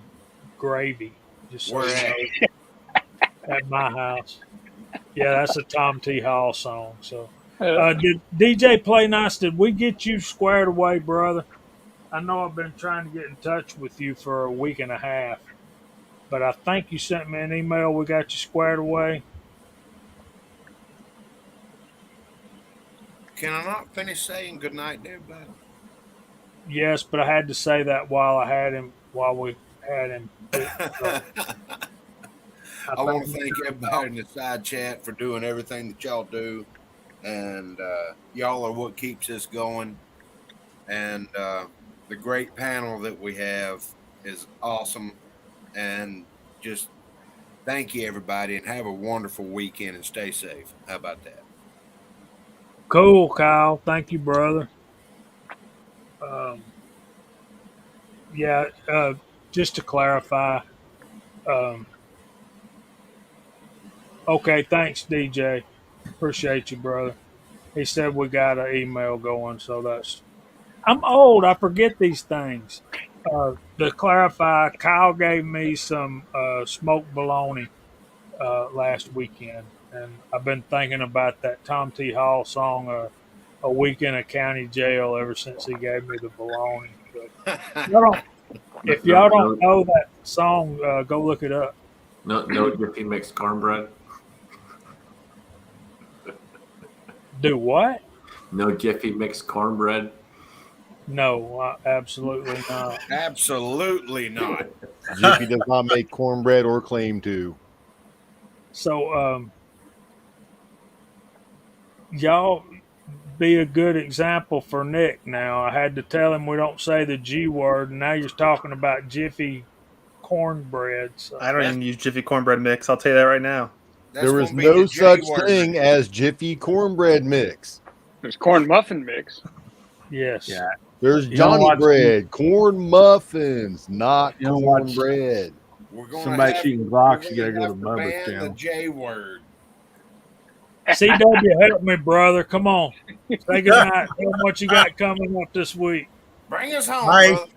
gravy. Just so you know, at my house. Yeah, that's a Tom T. Hall song. So, did DJ Play Nice? Did we get you squared away, brother? I know I've been trying to get in touch with you for a week and a half, but I think you sent me an email. We got you squared away. Can I not finish saying good night to everybody? Yes, but I had to say that while we had him. I want to thank everybody in the side chat for doing everything that y'all do, and y'all are what keeps us going. And the great panel that we have is awesome. And just thank you, everybody, and have a wonderful weekend and stay safe. How about that? Cool, Kyle. Thank you, brother. Um, yeah, just to clarify. Um, okay, thanks, DJ. Appreciate you, brother. He said we got an email going, so that's. I'm old. I forget these things. To clarify, Kyle gave me some smoked bologna last weekend, and I've been thinking about that Tom T. Hall song, "A Week in a County Jail," ever since he gave me the bologna. But y'all don't, if y'all don't know that song, go look it up. No Jiffy mixed cornbread. Do what? No Jiffy mixed cornbread. No, absolutely not. Absolutely not. Jiffy does not make cornbread or claim to. So, y'all be a good example for Nick now. I had to tell him we don't say the G word, and now you're talking about Jiffy cornbread. So. I don't even use Jiffy cornbread mix. I'll tell you that right now. There is no such thing as Jiffy cornbread mix. There's corn muffin mix. Yes. Yeah. There's You don't Johnny watch bread, corn muffins, not You don't watch- cornbread. We're gonna Somebody have, cheating blocks, we're you gotta gonna go to have Bubba's ban the channel. J word. CW, help me, brother. Come on. Say goodnight. Tell them what you got coming up this week. Bring us home, Hi. brother.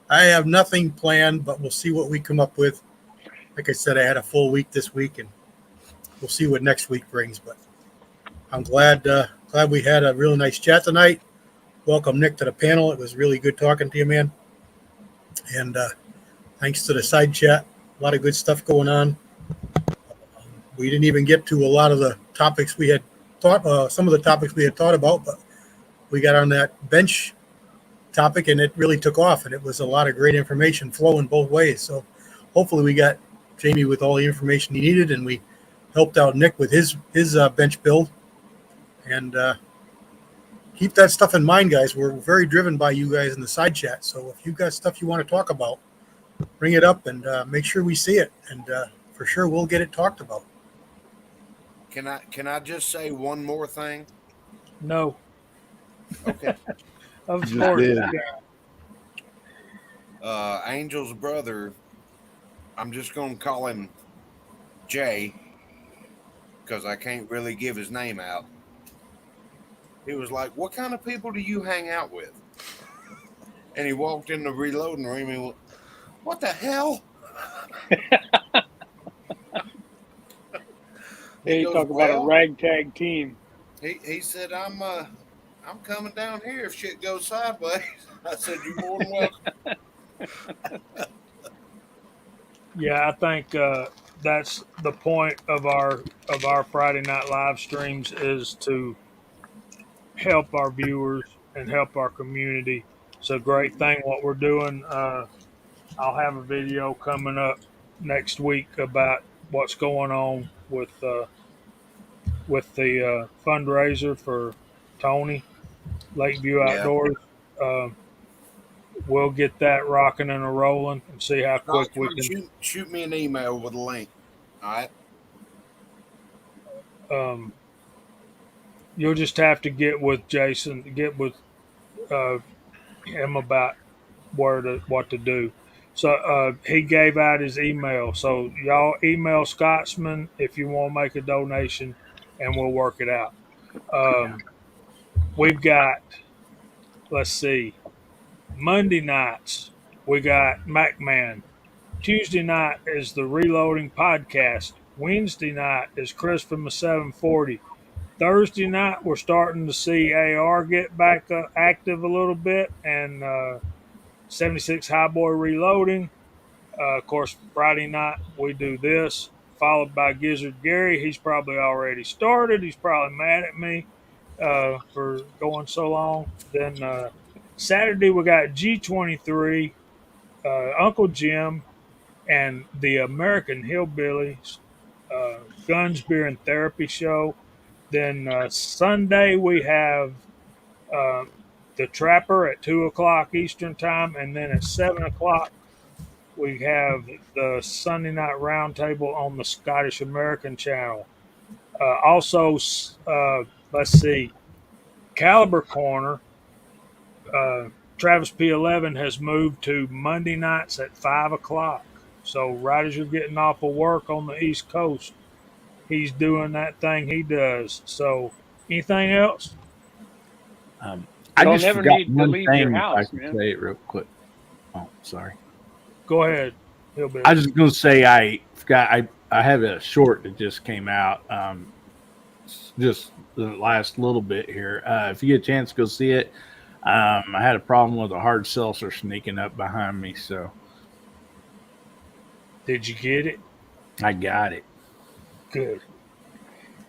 I have nothing planned, but we'll see what we come up with. Like I said, I had a full week this week, and we'll see what next week brings. But I'm glad we had a really nice chat tonight. Welcome, Nick, to the panel. It was really good talking to you, man. And thanks to the side chat, a lot of good stuff going on. We didn't even get to a lot of the topics we had thought. Some of the topics we had thought about, but we got on that bench topic, and it really took off. And it was a lot of great information flowing both ways. So hopefully, we got Jamie with all the information he needed, and we helped out Nick with his bench build. And keep that stuff in mind, guys. We're very driven by you guys in the side chat. So if you've got stuff you want to talk about, bring it up and make sure we see it. And for sure, we'll get it talked about. Can I just say one more thing? No. Okay. Of Just course. did. Angel's brother, I'm just gonna call him Jay because I can't really give his name out. He was like, "What kind of people do you hang out with?" And he walked in the reloading room and went, "What the hell?" Hey, goes, talk about a "Well," ragtag team. He said, I'm coming down here if shit goes sideways." I said, "You're more than welcome." Yeah, I think that's the point of our Friday night live streams is to help our viewers and help our community. It's a great thing what we're doing. I'll have a video coming up next week about what's going on with the fundraiser for Tony Lakeview Yeah. Outdoors. We'll get that rocking and a rolling and see how quick we can. Shoot me an email with a link. All right. You'll just have to get with Jason, get with him about what to do. So he gave out his email. So y'all email Scotsman if you want to make a donation, and we'll work it out. We've got, let's see, Monday nights we got MacMan. Tuesday night is the Reloading Podcast. Wednesday night is Chris from the 740. Thursday night, we're starting to see AR get back active a little bit, and 76 Highboy Reloading. Of course, Friday night, we do this, followed by Gizzard Gary. He's probably already started. He's probably mad at me for going so long. Then Saturday, we got G23, Uncle Jim, and the American Hillbillies Guns, Beer, and Therapy show. Then Sunday we have the Trapper at 2 o'clock Eastern time, and then at 7 o'clock we have the Sunday Night Roundtable on the Scottish American channel. Also, let's see, Caliber Corner. Travis P11 has moved to Monday nights at 5 o'clock. So right as you're getting off of work on the East Coast, he's doing that thing he does. So anything else? I You'll just never forgot need to one leave your thing. If I house, can man. say it real quick. Oh, sorry. Go ahead, Hillbilly. I was just gonna say I forgot. I have a short that just came out. Just the last little bit here. If you get a chance, go see it. I had a problem with a hard seltzer sneaking up behind me, so Did you get it? I got it. Good.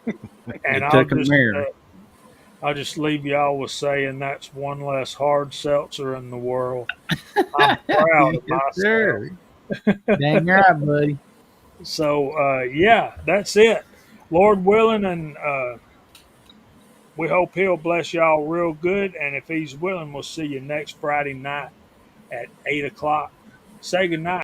It And took a mirror. I'll just leave y'all with saying that's one less hard seltzer in the world. I'm proud of myself. sir. Dang right, buddy. So, yeah, that's it. Lord willing, and we hope he'll bless y'all real good. And if he's willing, we'll see you next Friday night at 8 o'clock. Say goodnight.